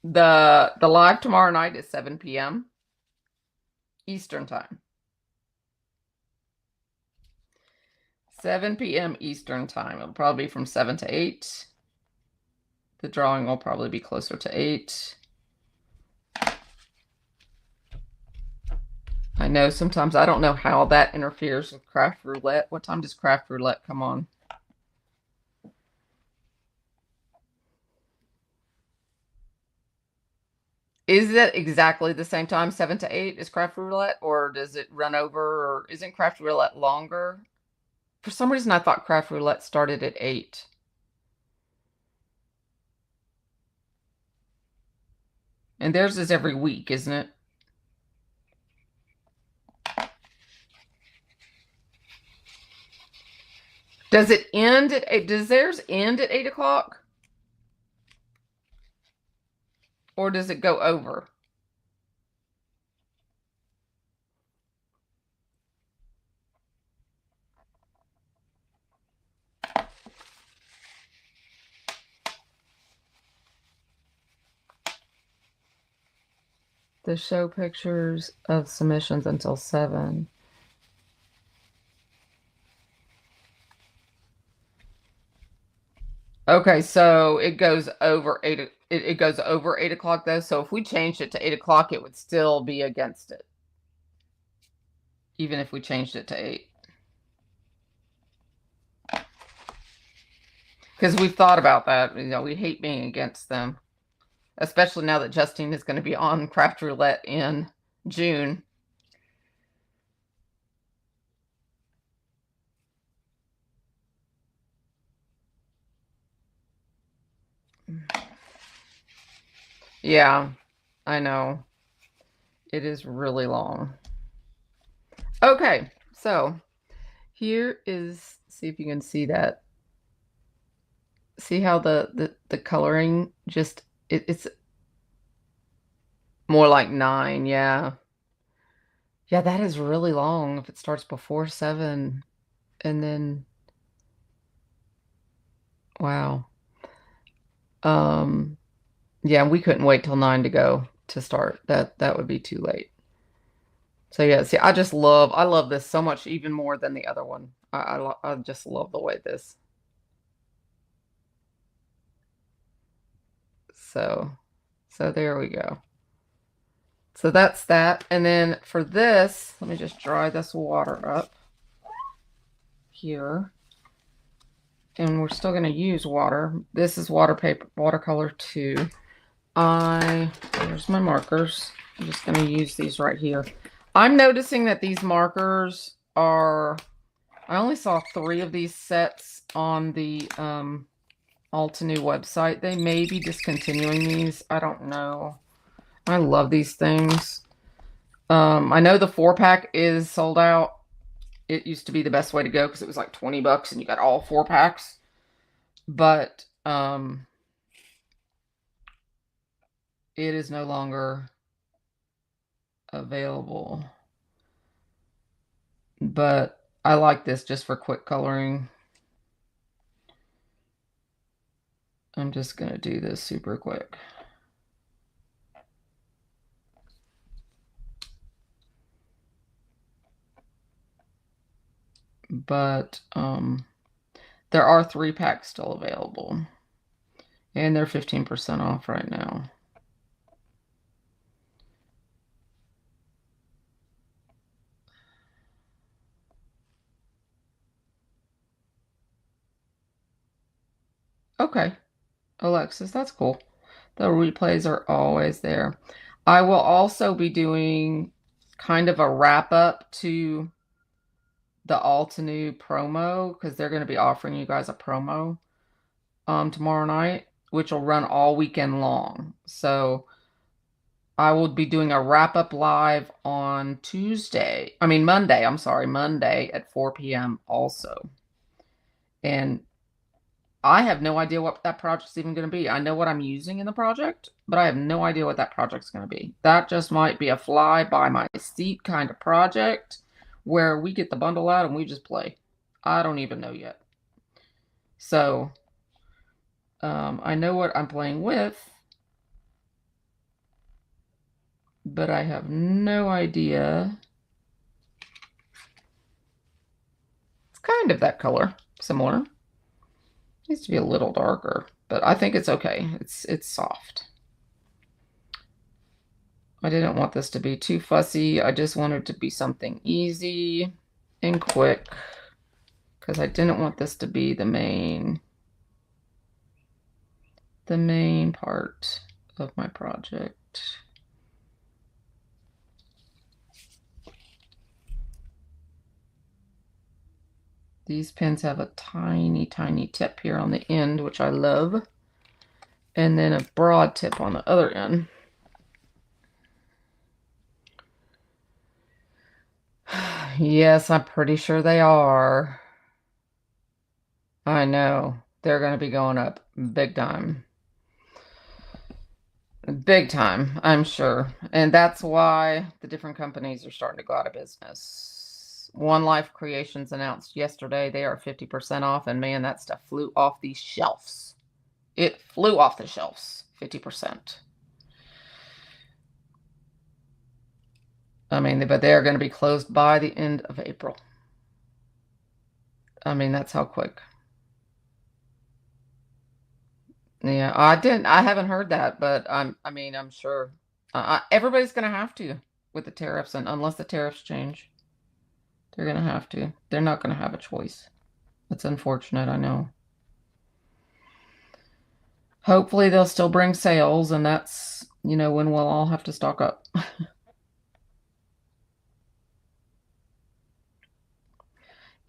The live tomorrow night is 7 p.m. Eastern time. 7 p.m. Eastern time. It'll probably be from 7 to 8. The drawing will probably be closer to 8. I know sometimes I don't know how that interferes with Craft Roulette. What time does Craft Roulette come on? Is it exactly the same time, 7 to 8, is Craft Roulette? Or does it run over? Or isn't Craft Roulette longer? For some reason, I thought Craft Roulette started at 8. And theirs is every week, isn't it? Does it end at 8? Does theirs end at 8 o'clock? Or does it go over? The show pictures of submissions until 7. Okay, so it goes over 8. It goes over 8 o'clock though. So if we changed it to 8 o'clock, it would still be against it, even if we changed it to 8. Because we've thought about that. You know, we hate being against them, especially now that Justine is going to be on Craft Roulette in June. Yeah, I know. It is really long. Okay, so here is, see if you can see that. See how the coloring just, it's more like 9, yeah. Yeah, that is really long if it starts before 7 and then, wow. Yeah, we couldn't wait till 9 to go to start. That would be too late. So yeah, see, I love this so much, even more than the other one. I just love the way this. So there we go. So that's that. And then for this, let me just dry this water up here. And we're still going to use water. This is watercolor 2. There's my markers. I'm just going to use these right here. I'm noticing that these markers are, I only saw 3 of these sets on the Altenew website. They may be discontinuing these. I don't know. I love these things. I know the 4-pack is sold out. It used to be the best way to go because it was like $20 and you got all 4 packs. But it is no longer available. But I like this just for quick coloring. I'm just going to do this super quick. But there are 3 packs still available. And they're 15% off right now. Okay, Alexis, that's cool. The replays are always there. I will also be doing kind of a wrap up to the Altenew promo because they're going to be offering you guys a promo tomorrow night, which will run all weekend long. So I will be doing a wrap up live on Monday. I'm sorry, Monday at 4 p.m. also. And I have no idea what that project's even going to be. I know what I'm using in the project, but I have no idea what that project's going to be. That just might be a fly by my seat kind of project where we get the bundle out and we just play. I don't even know yet. So, I know what I'm playing with, but I have no idea. It's kind of that color, similar. Needs to be a little darker, but I think it's okay. It's soft. I didn't want this to be too fussy. I just wanted to be something easy and quick because I didn't want this to be the main part of my project. These pins have a tiny, tiny tip here on the end, which I love. And then a broad tip on the other end. Yes, I'm pretty sure they are. I know. They're going to be going up big time. Big time, I'm sure. And that's why the different companies are starting to go out of business. One Life Creations announced yesterday they are 50% off, and man, that stuff flew off these shelves. It flew off the shelves, 50%. I mean, but they're going to be closed by the end of April. I mean, that's how quick. Yeah, I haven't heard that, but I'm sure everybody's going to have to with the tariffs, and unless the tariffs change, they're going to have to. They're not going to have a choice. It's unfortunate, I know. Hopefully they'll still bring sales, and that's, when we'll all have to stock up.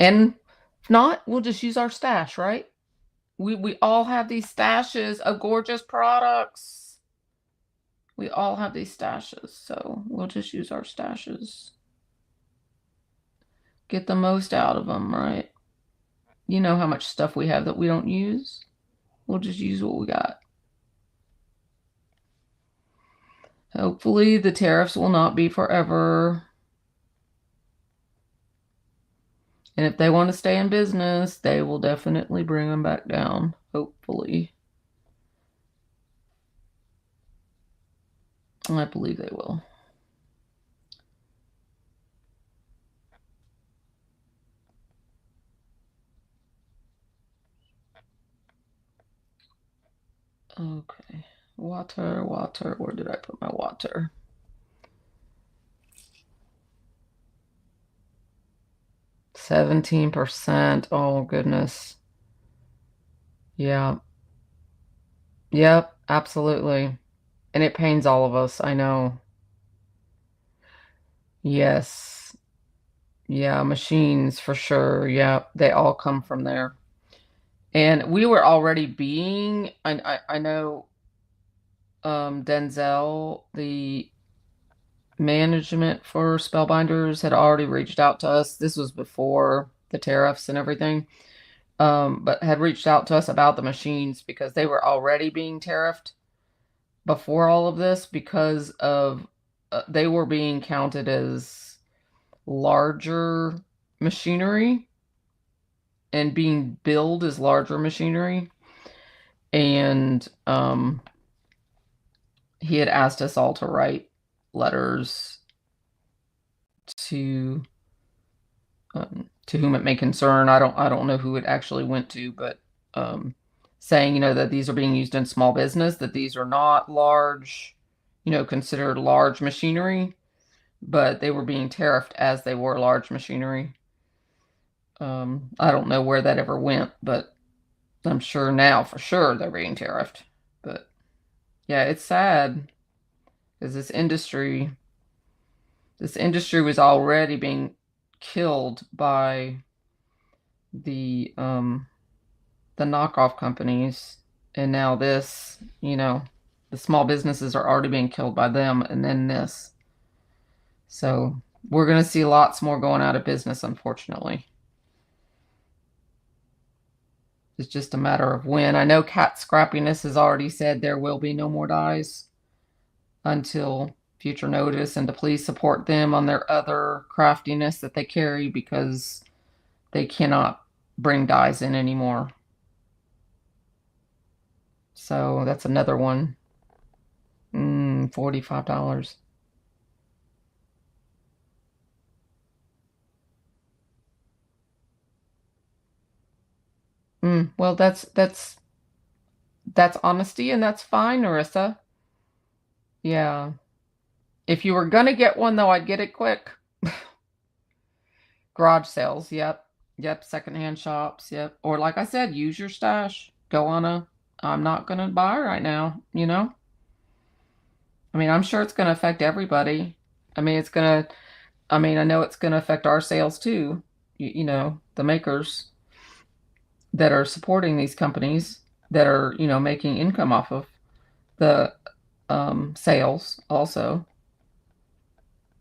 And if not, we'll just use our stash, right? We all have these stashes of gorgeous products. We all have these stashes, so we'll just use our stashes. Get the most out of them, right? You know how much stuff we have that we don't use. We'll just use what we got. Hopefully the tariffs will not be forever. And if they want to stay in business, they will definitely bring them back down, hopefully. I believe they will. Okay. Water. Where did I put my water? %. Oh, goodness. Yeah. Yep, absolutely. And it pains all of us, I know. Yes. Yeah, machines for sure. Yeah, they all come from there. And we were already I know Denzel, the management for Spellbinders, had already reached out to us. This was before the tariffs and everything. But had reached out to us about the machines because they were already being tariffed before all of this because of they were being counted as larger machinery and being billed as larger machinery. And he had asked us all to write letters to whom it may concern. I don't know who it actually went to, but saying, that these are being used in small business, that these are not large, considered large machinery, but they were being tariffed as they were large machinery. I don't know where that ever went, but I'm sure now for sure they're being tariffed. But yeah, it's sad because this industry was already being killed by the knockoff companies, and now this, the small businesses are already being killed by them, and then this. So we're going to see lots more going out of business, unfortunately. It's just a matter of when. I know Cat Scrappiness has already said there will be no more dyes until future notice, and to please support them on their other craftiness that they carry, because they cannot bring dyes in anymore. So that's another one. $45. Well, that's honesty, and that's fine, Narissa. Yeah. If you were gonna get one, though, I'd get it quick. Garage sales, yep. Yep, secondhand shops, yep. Or like I said, use your stash. Go on I'm not gonna buy right now, I mean, I'm sure it's gonna affect everybody. I mean, I know it's gonna affect our sales too. The makers that are supporting these companies that are, making income off of the sales also.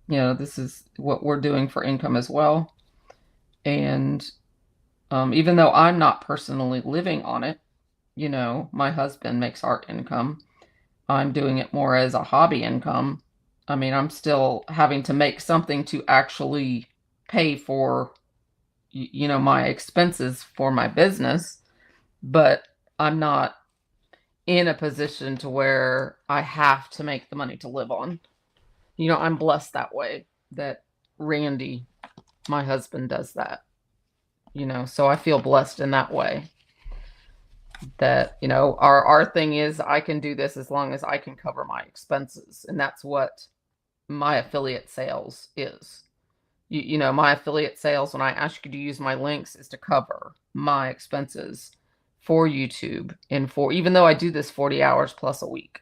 This is what we're doing for income as well. And even though I'm not personally living on it, my husband makes art income. I'm doing it more as a hobby income. I mean, I'm still having to make something to actually pay for, my expenses for my business, but I'm not in a position to where I have to make the money to live on. I'm blessed that way, that Randy, my husband, does that. So I feel blessed in that way, that, our thing is, I can do this as long as I can cover my expenses. And that's what my affiliate sales is. My affiliate sales, when I ask you to use my links, is to cover my expenses for YouTube, and for, even though I do this 40 hours plus a week,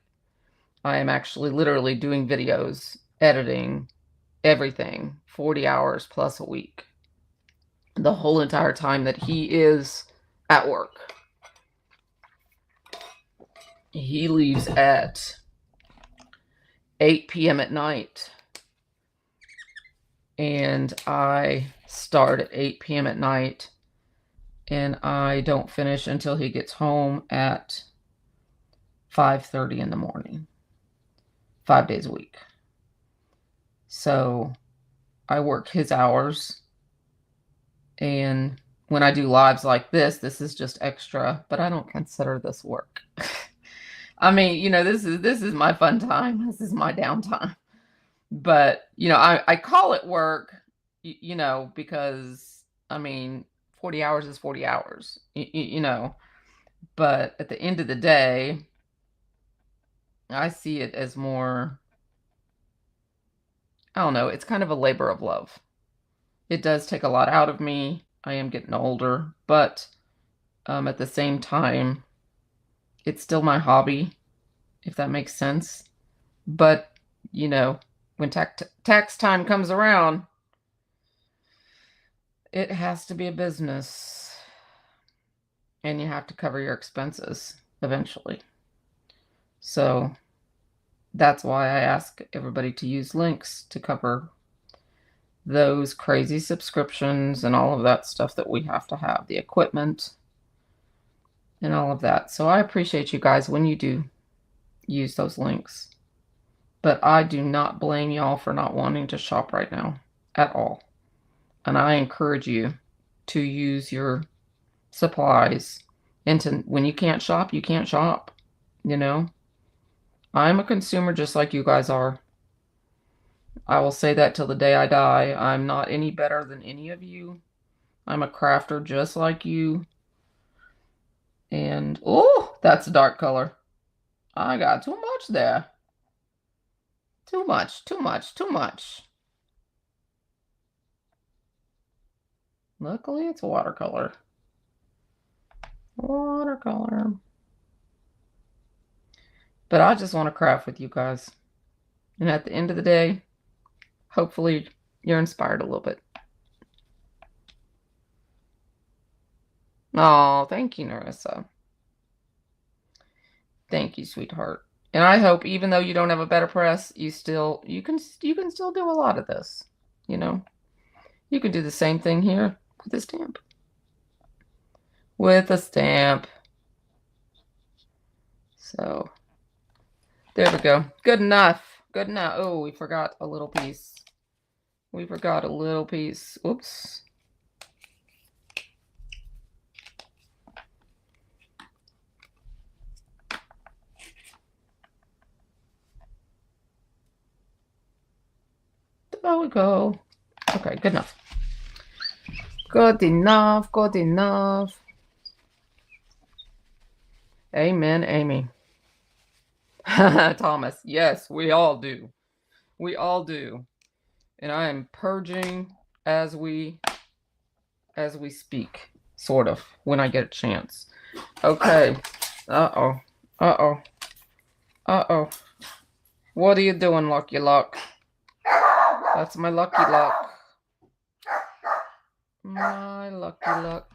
I am actually literally doing videos, editing, everything, 40 hours plus a week, the whole entire time that he is at work. He leaves at 8 p.m. at night, and I start at 8 p.m. at night, and I don't finish until he gets home at 5:30 in the morning, 5 days a week. So I work his hours, and when I do lives like this is just extra, but I don't consider this work. I mean, this is my fun time. This is my downtime. But, I call it work, because, I mean, 40 hours is 40 hours, but at the end of the day, I see it as more, I don't know, it's kind of a labor of love. It does take a lot out of me. I am getting older, but at the same time, it's still my hobby, if that makes sense. But, when tax time comes around, it has to be a business, and you have to cover your expenses eventually. So that's why I ask everybody to use links to cover those crazy subscriptions and all of that stuff that we have to have, the equipment and all of that. So I appreciate you guys when you do use those links. But I do not blame y'all for not wanting to shop right now at all. And I encourage you to use your supplies, and to, when you can't shop, you can't shop. I'm a consumer just like you guys are. I will say that till the day I die. I'm not any better than any of you. I'm a crafter just like you. And, oh, that's a dark color. I got too much there. Too much, too much, too much. Luckily, it's watercolor. Watercolor. But I just want to craft with you guys. And at the end of the day, hopefully you're inspired a little bit. Oh, thank you, Narissa. Thank you, sweetheart. And I hope even though you don't have a BetterPress, you can still do a lot of this. You know, you can do the same thing here with a stamp. With a stamp. So there we go. Good enough. Good enough. Oh, we forgot a little piece. We forgot a little piece. Oops. There we go. Okay, good enough. Good enough. Good enough. Amen, Amy. Thomas, yes, we all do. We all do. And I am purging as we speak, sort of, when I get a chance. Okay. Uh-oh. Uh-oh. Uh-oh. What are you doing, Lucky Luck? That's my Lucky Luck. My Lucky Luck.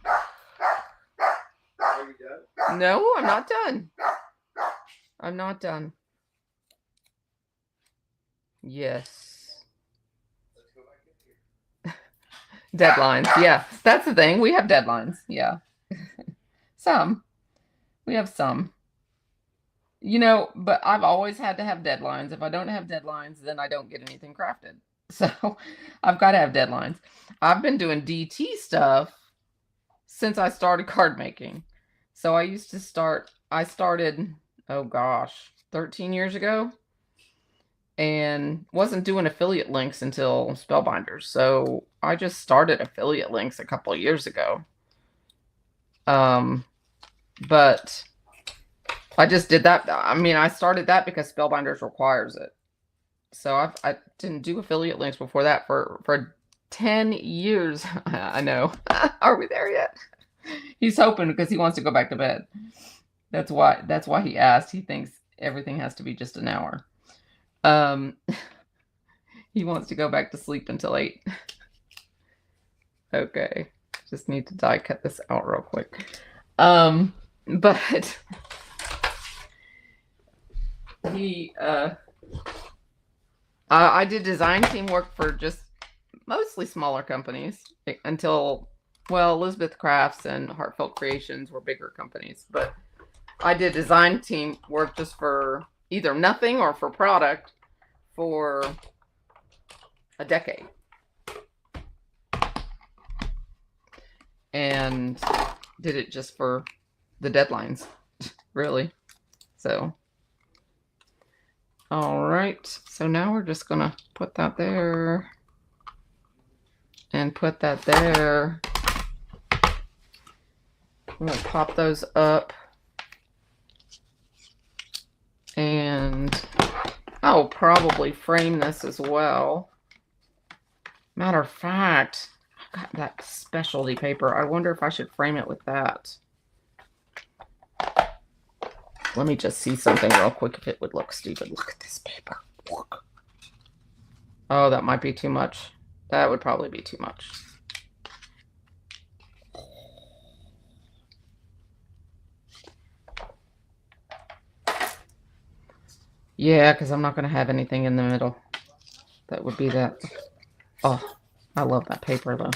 Are you done? No, I'm not done. I'm not done. Yes. Let's go back in here. Deadlines. Yeah, that's the thing. We have deadlines. Yeah. Some. We have some. You know, but I've always had to have deadlines. If I don't have deadlines, then I don't get anything crafted. So I've got to have deadlines. I've been doing DT stuff since I started card making. So I started, oh gosh, 13 years ago. And wasn't doing affiliate links until Spellbinders. So I just started affiliate links a couple of years ago. But I just did that. I mean, I started that because Spellbinders requires it. So I didn't do affiliate links before that for 10 years. I know. Are we there yet? He's hoping because he wants to go back to bed. That's why he asked. He thinks everything has to be just an hour. He wants to go back to sleep until 8. Okay. Just need to die cut this out real quick. But he I did design team work for just mostly smaller companies until, well, Elizabeth Crafts and Heartfelt Creations were bigger companies, but I did design team work just for either nothing or for product for a decade. And did it just for the deadlines, really. So, all right. So now we're just gonna put that there and put that there. I'm gonna pop those up. And I'll probably frame this as well. Matter of fact, I got that specialty paper. I wonder if I should frame it with that. Let me just see something real quick if it would look stupid. Look at this paper. Look. Oh, that might be too much. That would probably be too much. Yeah, because I'm not going to have anything in the middle. That would be that. Oh, I love that paper, though.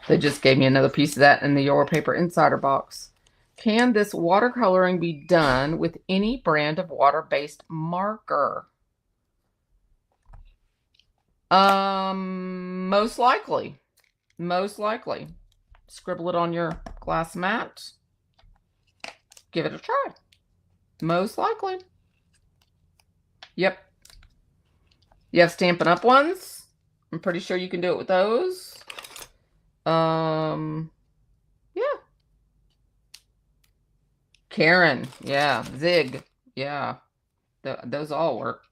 They just gave me another piece of that in the Your Paper Insider box. Can this watercoloring be done with any brand of water-based marker? Most likely. Most likely. Scribble it on your glass mat. Give it a try. Most likely. Yep. You have Stampin' Up! Ones. I'm pretty sure you can do it with those. Yeah. Karen, yeah. Zig, yeah. Those all work.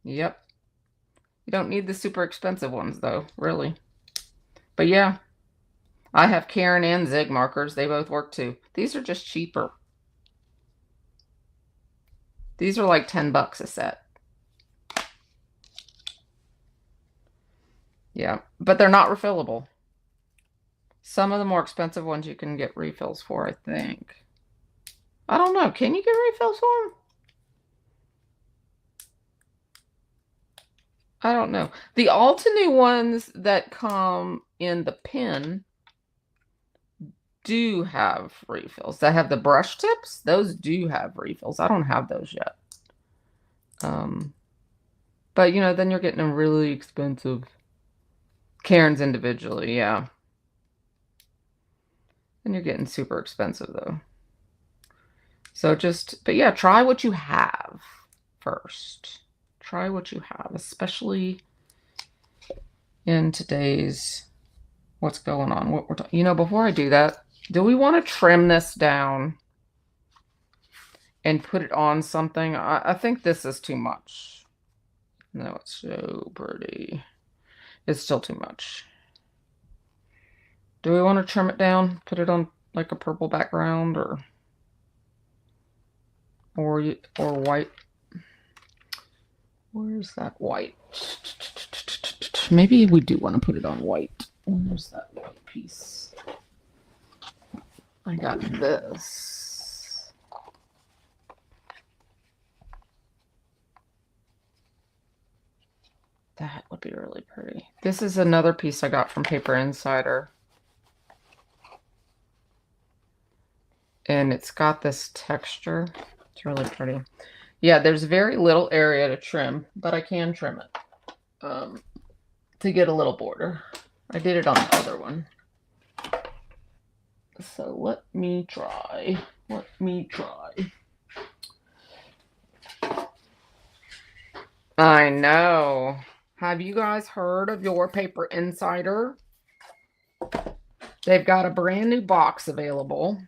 Yep. You don't need the super expensive ones, though, really. But yeah, I have Karen and Zig markers. They both work, too. These are just cheaper. These are like $10 a set. Yeah, but they're not refillable. Some of the more expensive ones you can get refills for, I think. I don't know. Can you get refills for them? I don't know. The Altenew ones that come in the pen do have refills. That have the brush tips. Those do have refills. I don't have those yet. But, you know, then you're getting them really expensive. Karen's individually, yeah. And you're getting super expensive, though. So just, but yeah, try what you have first. Try what you have, especially in today's, what's going on. What we're you know, before I do that, do we want to trim this down and put it on something? I think this is too much. No, it's so pretty. It's still too much. Do we want to trim it down? Put it on like a purple background or white? Where's that white? Maybe we do want to put it on white. Where's that white piece? I got this. That would be really pretty. This is another piece I got from Paper Insider. And it's got this texture. It's really pretty. Yeah, there's very little area to trim, but I can trim it to get a little border. I did it on the other one. So let me try. Let me try. I know. Have you guys heard of Your Paper Insider? They've got a brand new box available.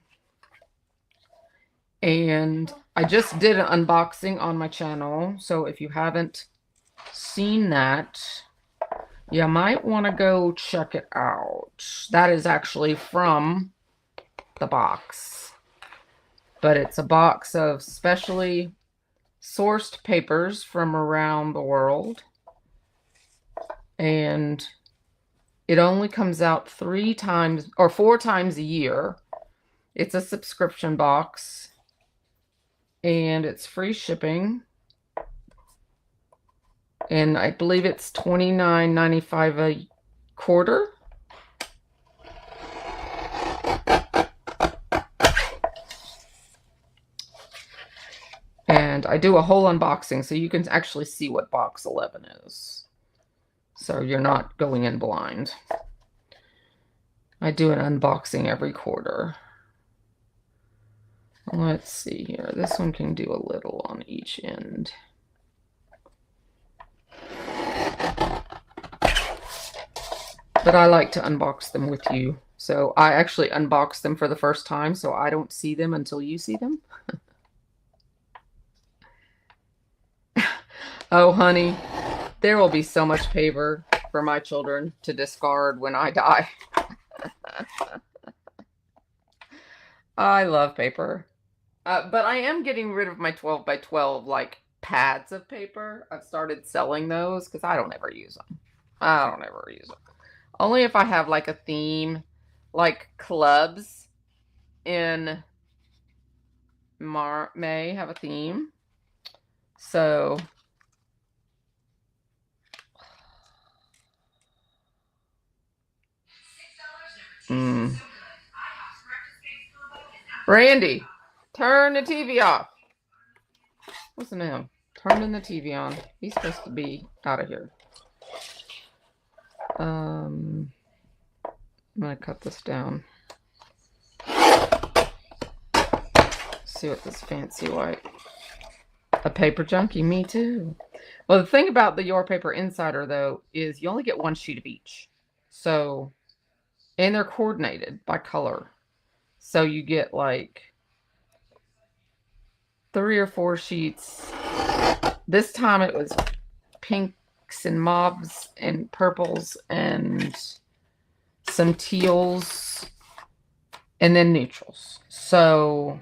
And I just did an unboxing on my channel. So if you haven't seen that, you might want to go check it out. That is actually from the box. But it's a box of specially sourced papers from around the world. And it only comes out 3 times or 4 times a year. It's a subscription box. And it's free shipping. And I believe it's $29.95 a quarter. And I do a whole unboxing so you can actually see what box 11 is. So you're not going in blind. I do an unboxing every quarter. Let's see here. This one can do a little on each end. But I like to unbox them with you. So I actually unbox them for the first time, so I don't see them until you see them. Oh, honey, there will be so much paper for my children to discard when I die. I love paper. But I am getting rid of my 12 by 12 like pads of paper. I've started selling those because I don't ever use them. I don't ever use them. Only if I have like a theme, like clubs in May have a theme. So Randy, turn the TV off. Listen to him. Turning the TV on. He's supposed to be out of here. I'm going to cut this down. See what this fancy white. A paper junkie, me too. Well, the thing about the Your Paper Insider, though, is you only get 1 sheet of each. So, and they're coordinated by color. So you get like 3 or 4 sheets. This time it was pinks and mauves and purples and some teals and then neutrals. So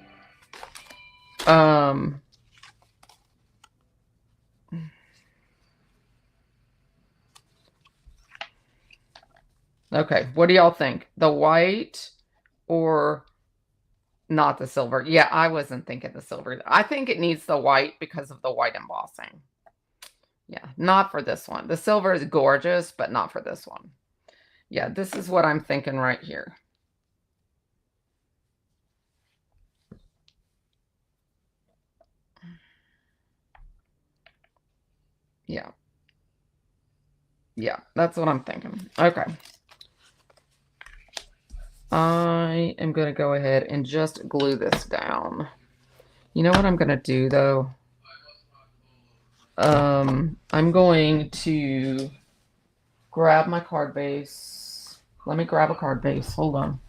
okay, what do y'all think? The white or not the silver? Yeah, I wasn't thinking the silver. I think it needs the white because of the white embossing. Yeah, not for this one. The silver is gorgeous, but not for this one. Yeah, this is what I'm thinking right here. Yeah. Yeah, that's what I'm thinking. Okay. I am going to go ahead and just glue this down. You know what I'm going to do, though? I'm going to grab my card base. Let me grab a card base. Hold on.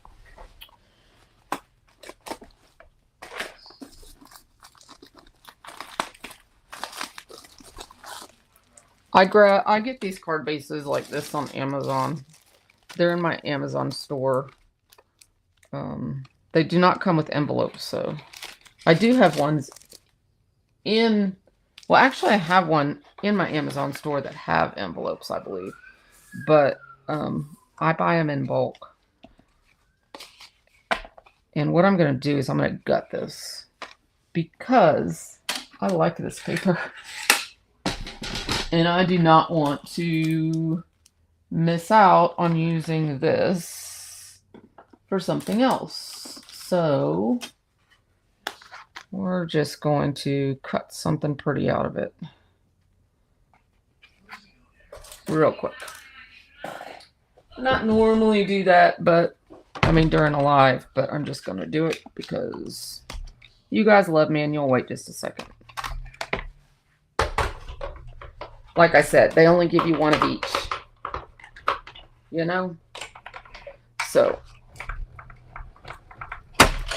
I get these card bases like this on Amazon. They're in my Amazon store. They do not come with envelopes, so I do have ones in, well, actually I have one in my Amazon store that have envelopes, I believe, but I buy them in bulk. And what I'm going to do is I'm going to gut this because I like this paper and I do not want to miss out on using this for something else. So we're just going to cut something pretty out of it real quick. Not normally do that, but I mean during a live, but I'm just going to do it because you guys love me and you'll wait just a second. Like I said, they only give you one of each, you know? So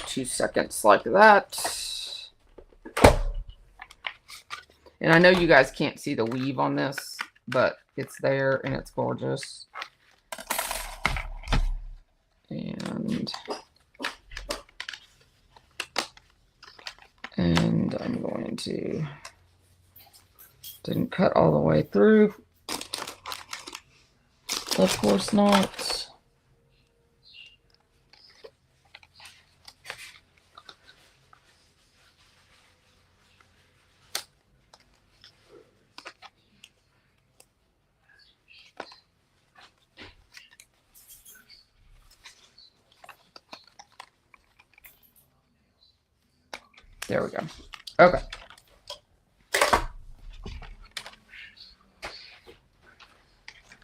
2 seconds like that. And I know you guys can't see the weave on this, but it's there and it's gorgeous. And I'm going to, didn't cut all the way through. Of course not. There we go. Okay.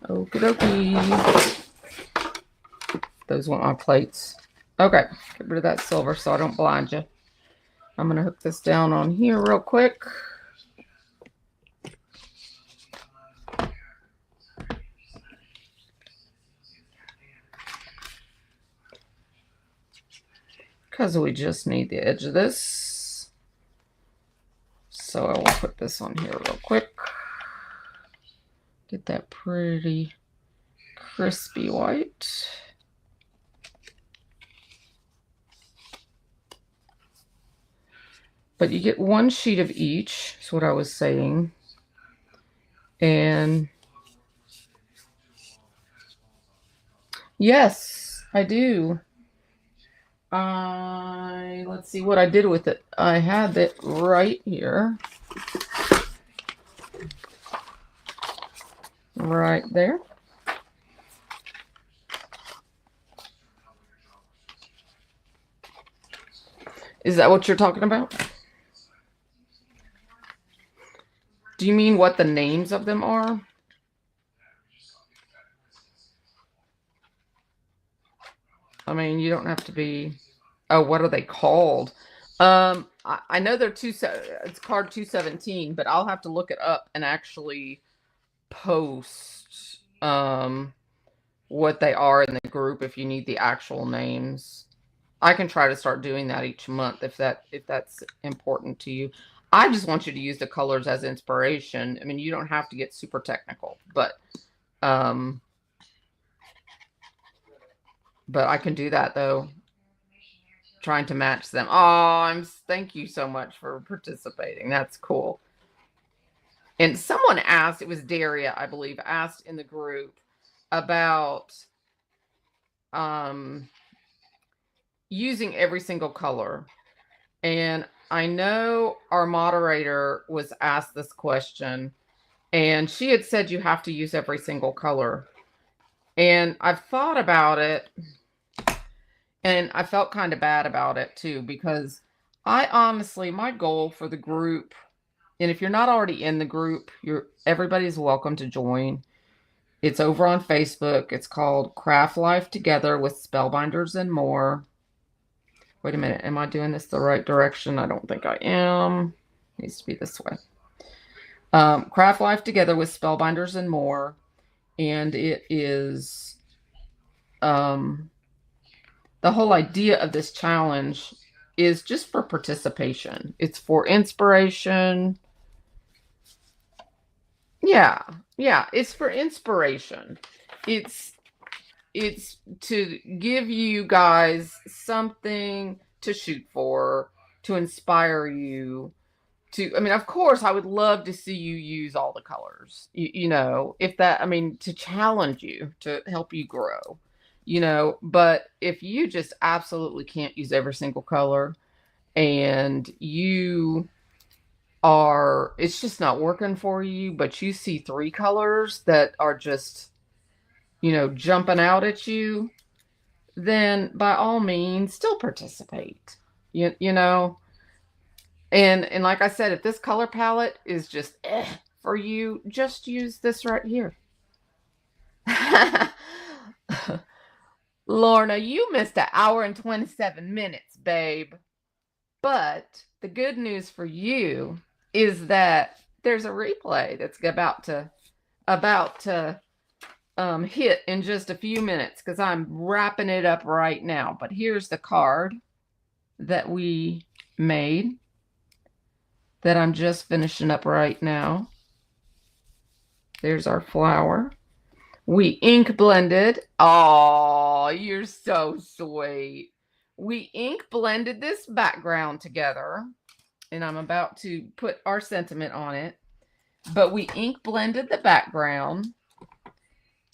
Okie dokie. Those want my plates. Okay. Get rid of that silver so I don't blind you. I'm going to hook this down on here real quick. Because we just need the edge of this. So I will put this on here real quick. Get that pretty crispy white. But you get 1 sheet of each, is what I was saying. And yes, I do. Let's see what I did with it. I had it right here. Right there. Is that what you're talking about? Do you mean what the names of them are? I mean, you don't have to be... Oh, what are they called? I know they're it's card 217, but I'll have to look it up and actually post what they are in the group if you need the actual names. I can try to start doing that each month if that's important to you. I just want you to use the colors as inspiration. I mean, you don't have to get super technical, but I can do that though. Trying to match them. Oh, thank you so much for participating. That's cool. And someone asked, it was Daria, I believe, asked in the group about using every single color. And I know our moderator was asked this question, and she had said you have to use every single color. And I've thought about it, and I felt kind of bad about it too, because I honestly, my goal for the group, and if you're not already in the group, everybody's welcome to join. It's over on Facebook. It's called Craft Life Together with Spellbinders and More. Wait a minute. Am I doing this the right direction? I don't think I am. It needs to be this way. Craft Life Together with Spellbinders and More. And it is the whole idea of this challenge is just for participation. It's for inspiration. Yeah, it's for inspiration. It's to give you guys something to shoot for, to inspire you. I mean, of course, I would love to see you use all the colors, you know, to challenge you, to help you grow, you know, but if you just absolutely can't use every single color and it's just not working for you, but you see 3 colors that are just, you know, jumping out at you, then by all means, still participate, you know. And like I said, if this color palette is just for you, just use this right here. Lorna, you missed 1 hour and 27 minutes, babe. But the good news for you is that there's a replay that's about to hit in just a few minutes, because I'm wrapping it up right now. But here's the card that we made that I'm just finishing up right now. There's our flower. We ink blended. Oh, you're so sweet. We ink blended this background together, and I'm about to put our sentiment on it. But we ink blended the background,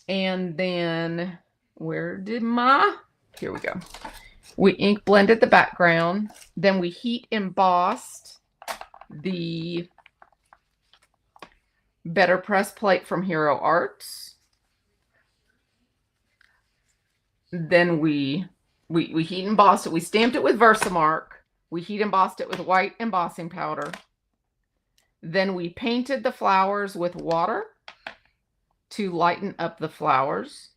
and then here we go. We ink blended the background, then we heat embossed the BetterPress plate from Hero Arts. Then we heat embossed it. We stamped it with Versamark. We heat embossed it with white embossing powder. Then we painted the flowers with water to lighten up the flowers.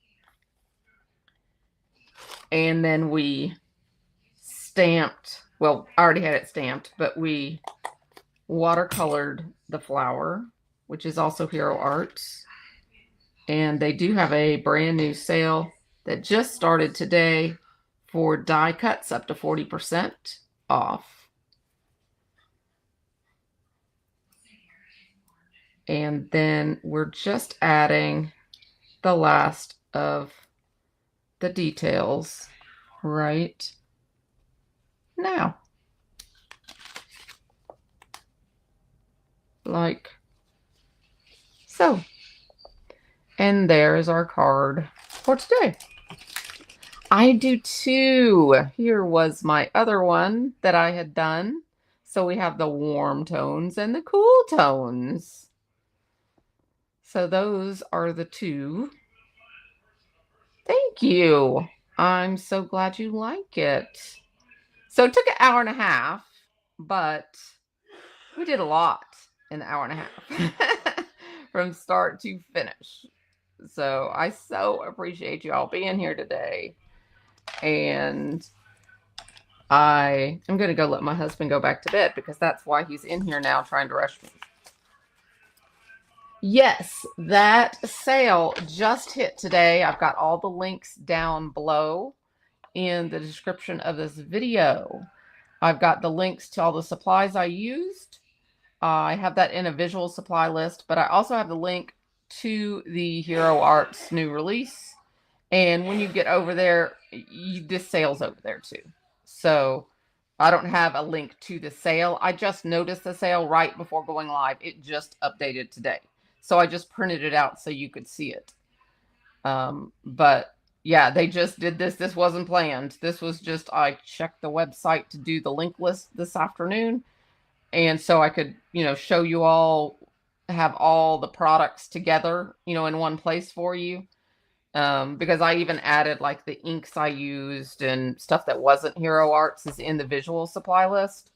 And then we stamped, well, I already had it stamped, but we watercolored the flower, which is also Hero Arts. And they do have a brand new sale that just started today for die cuts up to 40% off. And then we're just adding the last of the details right now. Like so. And there is our card for today. I do too. Here was my other one that I had done. So we have the warm tones and the cool tones. So those are the 2. Thank you. I'm so glad you like it. So it took 1.5 hours, but we did a lot in 1.5 hours from start to finish. So I so appreciate you all being here today. And I am going to go let my husband go back to bed, because that's why he's in here now trying to rush me. Yes, that sale just hit today. I've got all the links down below. in the description of this video. I've got the links to all the supplies I used. I have that in a visual supply list, but I also have the link to the Hero Arts new release. And when you get over there, this sale's over there too. So I don't have a link to the sale. I just noticed the sale right before going live. It just updated today. So I just printed it out so you could see it. But yeah, they just did this. This wasn't planned. This was just, I checked the website to do the link list this afternoon. And so I could, show you all, have all the products together, in one place for you. Because I even added like the inks I used and stuff that wasn't Hero Arts is in the visual supply list.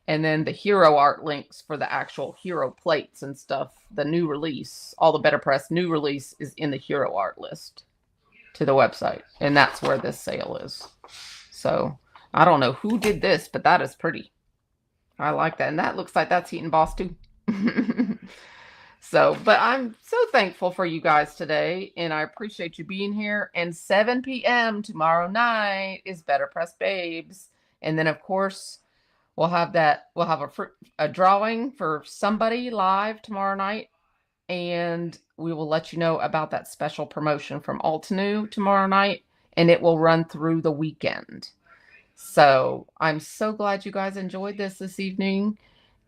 And then the Hero Art links for the actual Hero plates and stuff, the new release, all the BetterPress new release is in the Hero Art list to the website. And that's where this sale is. So I don't know who did this, but that is pretty. I like that. And that looks like that's Heat Emboss too. So, but I'm so thankful for you guys today, and I appreciate you being here. And 7 p.m. tomorrow night is BetterPress Babes. And then, of course, we'll have a drawing for somebody live tomorrow night. And we will let you know about that special promotion from Altenew tomorrow night. And it will run through the weekend. So I'm so glad you guys enjoyed this evening.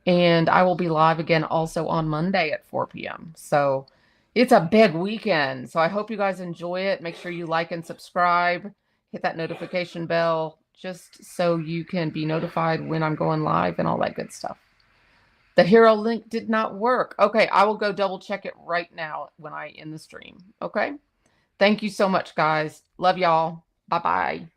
And I will be live again also on Monday at 4 p.m. So it's a big weekend. So I hope you guys enjoy it. Make sure you like and subscribe. Hit that notification bell just so you can be notified when I'm going live and all that good stuff. The hero link did not work. Okay, I will go double check it right now when I end the stream. Okay? Thank you so much, guys. Love y'all. Bye-bye.